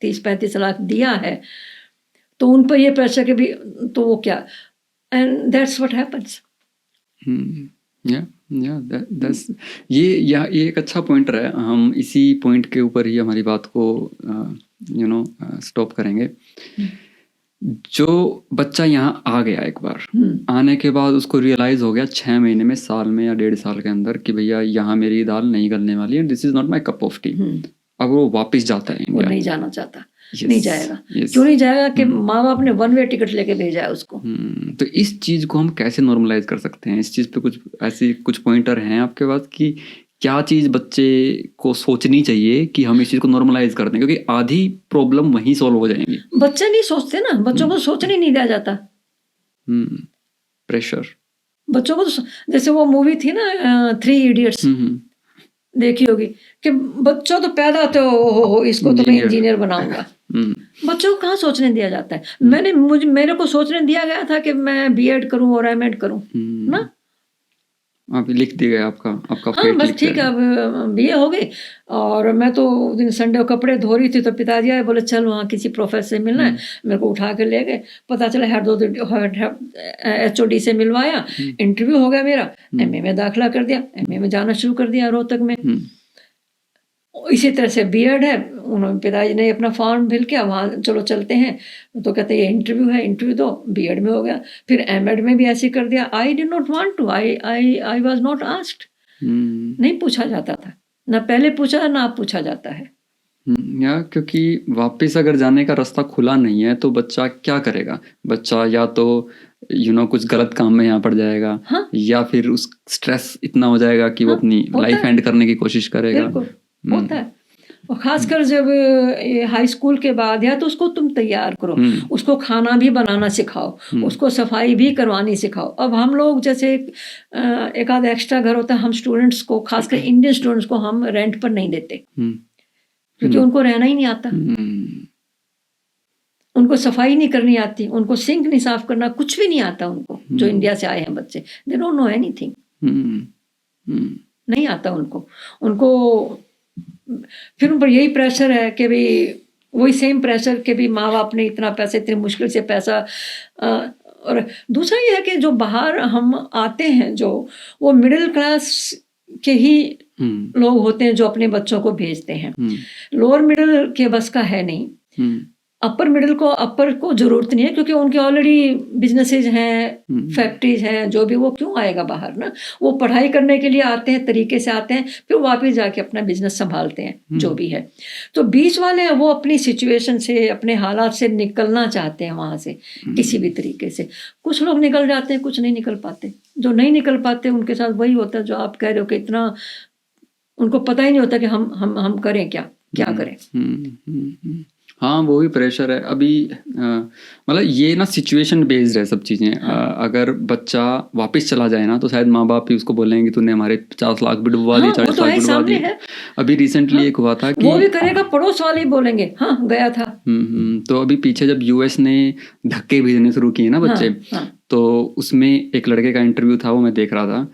30-35 लाख दिया है, तो उन पर ये प्रेशर के भी, तो वो क्या, एंड दैट्स व्हाट हैपेंस। ये एक अच्छा पॉइंट है। हम इसी पॉइंट के ऊपर ही हमारी बात को स्टॉप करेंगे। जो बच्चा यहाँ आ गया एक बार, आने के बाद उसको रियलाइज हो गया 6 महीने में, साल में या 1.5 साल के अंदर कि भैया यहाँ मेरी दाल नहीं गलने वाली है, this is not my cup of T. अब वो वापस जाता है, वो नहीं जाना चाहता, नहीं जाएगा। क्यों नहीं जाएगा? कि माँ बाप ने 1 वे टिकट लेके भेजा है उसको। तो इस चीज को हम कैसे नॉर्मलाइज कर सकते हैं? इस चीज पे कुछ पॉइंटर हैं आपके पास कि क्या चीज बच्चे को सोचनी चाहिए कि हम इस चीज को नॉर्मलाइज कर दें, क्योंकि आधी प्रॉब्लम वहीं सॉल्व हो जाएंगी। बच्चे नहीं सोचते ना, बच्चों को सोचने नहीं दिया जाता। प्रेशर बच्चों को तो, जैसे वो मूवी थी ना 3 इडियट्स, देखी होगी, कि बच्चों तो पैदा होते हो इसको तो मैं इंजीनियर बनाऊंगा। बच्चों को कहाँ सोचने दिया जाता है? मेरे को सोचने दिया गया था कि मैं बीएड करूं और एमएड करूं ना। आप लिख दिए गए आपका हाँ बस ठीक है, अब बीए हो गई। और मैं तो दिन संडे को कपड़े धो रही थी तो पिताजी आए, बोले चल वहाँ किसी प्रोफेसर से मिलना है। मेरे को उठा के ले गए, पता चला HOD से मिलवाया, इंटरव्यू हो गया मेरा, एमए में दाखिला कर दिया, एमए में जाना शुरू कर दिया रोहतक में। इसी तरह से बीएड है, उन्होंने पिताजी ने अपना फॉर्म फिल किया, वहाँ चलो चलते हैं, तो कहते ये इंटरव्यू है, इंटरव्यू दो, बीएड में हो गया। फिर एमएड में भी ऐसे कर दिया। I did not want to, I was not asked. नहीं पूछा जाता था, ना पहले पूछा ना अब पूछा जाता है। क्योंकि वापस अगर जाने का रास्ता खुला नहीं है तो बच्चा क्या करेगा? बच्चा या तो कुछ गलत काम में यहाँ पड़ जाएगा, या फिर उस स्ट्रेस इतना हो जाएगा कि वो अपनी लाइफ एंड करने की कोशिश करेगा। होता है। और खासकर जब हाई स्कूल के बाद या तो उसको तुम तैयार करो, उसको खाना भी बनाना सिखाओ, उसको सफाई भी करवानी सिखाओ। अब हम लोग जैसे एक आध एक्स्ट्रा घर होता है, हम स्टूडेंट्स को, खासकर इंडियन स्टूडेंट्स को हम रेंट पर नहीं देते, क्योंकि उनको रहना ही नहीं आता, उनको सफाई नहीं करनी आती, उनको सिंक नहीं साफ करना, कुछ भी नहीं आता उनको। जो इंडिया से आए हैं बच्चे, दे डोंट नो एनीथिंग, नहीं आता उनको। फिर उन पर यही प्रेशर है कि भाई, वही सेम प्रेशर कि भी माँ बाप ने इतना पैसा, इतनी मुश्किल से पैसा। और दूसरा ये है कि जो बाहर हम आते हैं, जो वो मिडिल क्लास के ही लोग होते हैं जो अपने बच्चों को भेजते हैं। लोअर मिडिल के बस का है नहीं। अपर मिडिल को, अपर को जरूरत नहीं है, क्योंकि उनके ऑलरेडी बिजनेसेस हैं, फैक्ट्रीज हैं, जो भी, वो क्यों आएगा बाहर ना। वो पढ़ाई करने के लिए आते हैं, तरीके से आते हैं, फिर वापस जाके अपना बिजनेस संभालते हैं, जो भी है। तो बीच वाले हैं, वो अपनी सिचुएशन से, अपने हालात से निकलना चाहते हैं वहाँ से किसी भी तरीके से। कुछ लोग निकल जाते हैं, कुछ नहीं निकल पाते। जो नहीं निकल पाते उनके साथ वही होता है जो आप कह रहे हो कि इतना उनको पता ही नहीं होता कि हम करें क्या करें। हाँ, वो भी प्रेशर है अभी। मतलब ये ना सिचुएशन बेस्ड है सब चीज़ें। अगर बच्चा वापस चला जाए ना तो शायद माँ बाप भी उसको बोलेंगे तूने हमारे 50 लाख भी डुबवा दिए, 40 लाख डुबवा दिए। अभी रिसेंटली एक हुआ था कि वो भी करेगा, पड़ोस वाले बोलेंगे हाँ गया था। तो अभी पीछे जब यूएस ने धक्के भेजने शुरू किए ना बच्चे, तो उसमें एक लड़के का इंटरव्यू था, वो मैं देख रहा था।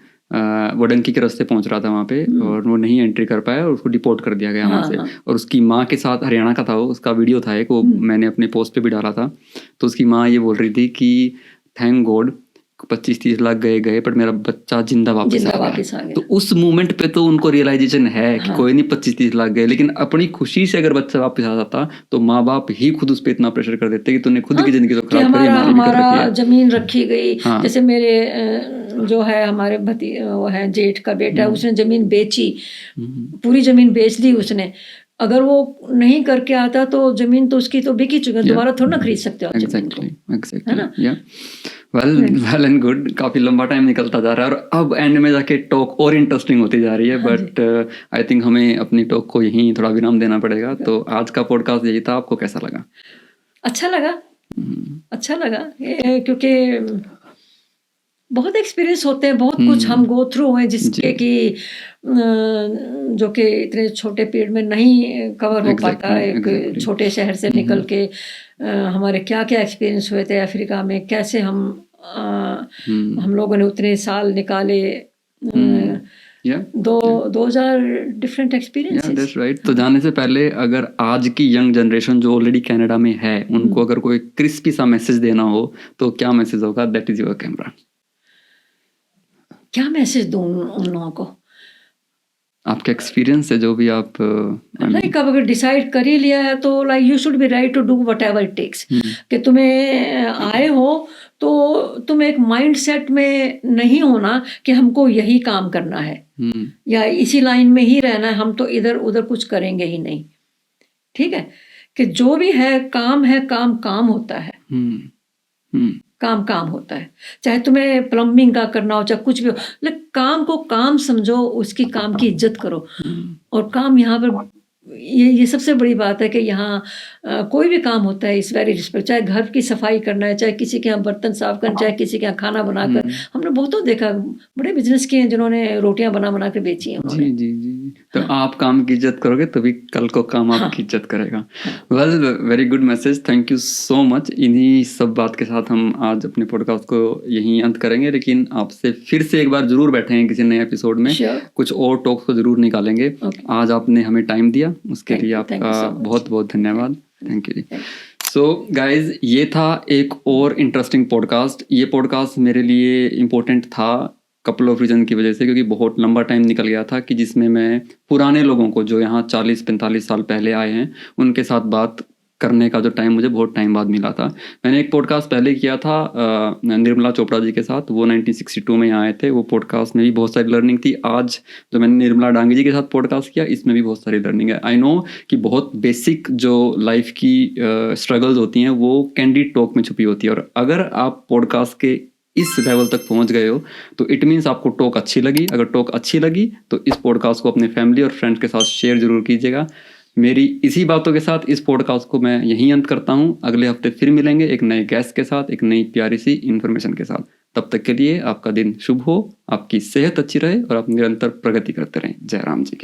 वो डंकी के रास्ते पहुंच रहा था वहाँ पे, और वो नहीं एंट्री कर पाया और उसको डिपोर्ट कर दिया गया वहाँ से। और उसकी माँ के साथ, हरियाणा का था वो, उसका वीडियो था एक, वो मैंने अपने पोस्ट पे भी डाला था। तो उसकी माँ ये बोल रही थी कि थैंक गॉड 25-30 लाख गए पर मेरा बच्चा जिंदा वापस आ गया। तो उस मोमेंट पे तो उनको रियलाइजेशन है कि कोई नहीं 25-30 लाख गए, लेकिन अपनी खुशी से अगर बच्चा वापस आ जाता तो माँ बाप ही खुद उस पर इतना प्रेशर कर देते कि तूने खुद की जिंदगी तो खराब करी, हमारा जमीन रखी गई। जैसे मेरे जो है हमारे वो है जेठ का बेटा, उसने जमीन बेची, पूरी जमीन बेच दी उसने। अगर वो नहीं करके आता तो जमीन तो उसकी तो बिकी चुकी है, दोबारा थोड़ा ना खरीद सकते हो एग्जैक्टली है ना। वेल एंड गुड, काफी लंबा टाइम निकलता जा रहा है और अब एंड में जाके टॉक और इंटरेस्टिंग होती जा रही है, बट आई थिंक हमें अपनी टॉक को यहीं थोड़ा विराम देना पड़ेगा। तो आज का पॉडकास्ट यही था, आपको कैसा लगा? अच्छा लगा क्योंकि बहुत एक्सपीरियंस होते हैं, बहुत कुछ हम गो थ्रू हैं जिसके कि जो कि इतने छोटे पीरियड में नहीं कवर हो पाता है। एक छोटे शहर से निकल के हमारे क्या क्या एक्सपीरियंस हुए थे अफ्रीका में, कैसे हम लोगों ने उतने साल निकाले, 2000 डिफरेंट एक्सपीरियंसेस। राइट। तो जाने से पहले अगर आज की यंग जनरेशन जो ऑलरेडी कनाडा में है उनको अगर कोई क्रिस्पी सा मैसेज देना हो तो क्या मैसेज होगा? That is your camera. क्या मैसेज दूं उन लोगों को? आपका एक्सपीरियंस है जो भी आप लाइक अब अगर डिसाइड कर ही लिया है तो like you should be right to do whatever it takes. कि तुम्हें आए हो तो तुम एक माइंड सेट में नहीं होना कि हमको यही काम करना है या इसी लाइन में ही रहना है, हम तो इधर उधर कुछ करेंगे ही नहीं। ठीक है कि जो भी है काम काम होता है। काम होता है, चाहे तुम्हें प्लम्बिंग का करना हो चाहे कुछ भी हो, लेकिन काम को काम समझो, उसकी काम की इज्जत करो। और काम यहाँ पर ये सबसे बड़ी बात है कि यहाँ कोई भी काम होता है इस वेरी रिस्पेक्ट, चाहे घर की सफाई करना है, चाहे किसी के यहाँ बर्तन साफ करना, चाहे किसी के यहाँ खाना बनाकर। हमने बहुतों देखा, बड़े बिजनेस किए हैं जिन्होंने रोटियां बना के बेची हैं। जी। तो आप काम की इज्जत करोगे तभी कल को काम आपकी इज्जत करेगा। Well, very good message, thank you so much. इन्हीं सब बात के साथ हम आज अपने पॉडकास्ट को यहीं अंत करेंगे, लेकिन आपसे फिर से एक बार जरूर बैठेंगे किसी नए एपिसोड में। कुछ और टॉक्स को जरूर निकालेंगे। आज आपने हमें टाइम दिया, उसके लिए आपका बहुत बहुत धन्यवाद। Thank you ji. So guys, ये था एक और इंटरेस्टिंग पॉडकास्ट। ये पॉडकास्ट मेरे लिए इम्पोर्टेंट था कपल ऑफ रीजन की वजह से, क्योंकि बहुत लंबा टाइम निकल गया था कि जिसमें मैं पुराने लोगों को जो यहाँ 40-45 साल पहले आए हैं उनके साथ बात करने का जो टाइम मुझे बहुत टाइम बाद मिला था। मैंने एक पॉडकास्ट पहले किया था निर्मला चोपड़ा जी के साथ, वो 1962 में आए थे। वो पॉडकास्ट में भी बहुत सारी लर्निंग थी। आज जो मैंने निर्मला डांगी जी के साथ पॉडकास्ट किया, इसमें भी बहुत सारी लर्निंग है। आई नो कि बहुत बेसिक जो लाइफ की स्ट्रगल्स होती हैं वो कैंडिड टॉक में छुपी होती है, और अगर आप पॉडकास्ट के इस लेवल तक पहुंच गए हो तो इट मीन्स आपको टॉक अच्छी लगी। अगर टॉक अच्छी लगी तो इस पॉडकास्ट को अपने फैमिली और फ्रेंड्स के साथ शेयर जरूर कीजिएगा। मेरी इसी बातों के साथ इस पॉडकास्ट को मैं यहीं अंत करता हूँ। अगले हफ्ते फिर मिलेंगे एक नए गेस्ट के साथ, एक नई प्यारी सी इन्फॉर्मेशन के साथ। तब तक के लिए आपका दिन शुभ हो, आपकी सेहत अच्छी रहे और आप निरंतर प्रगति करते रहें। जय राम जी की।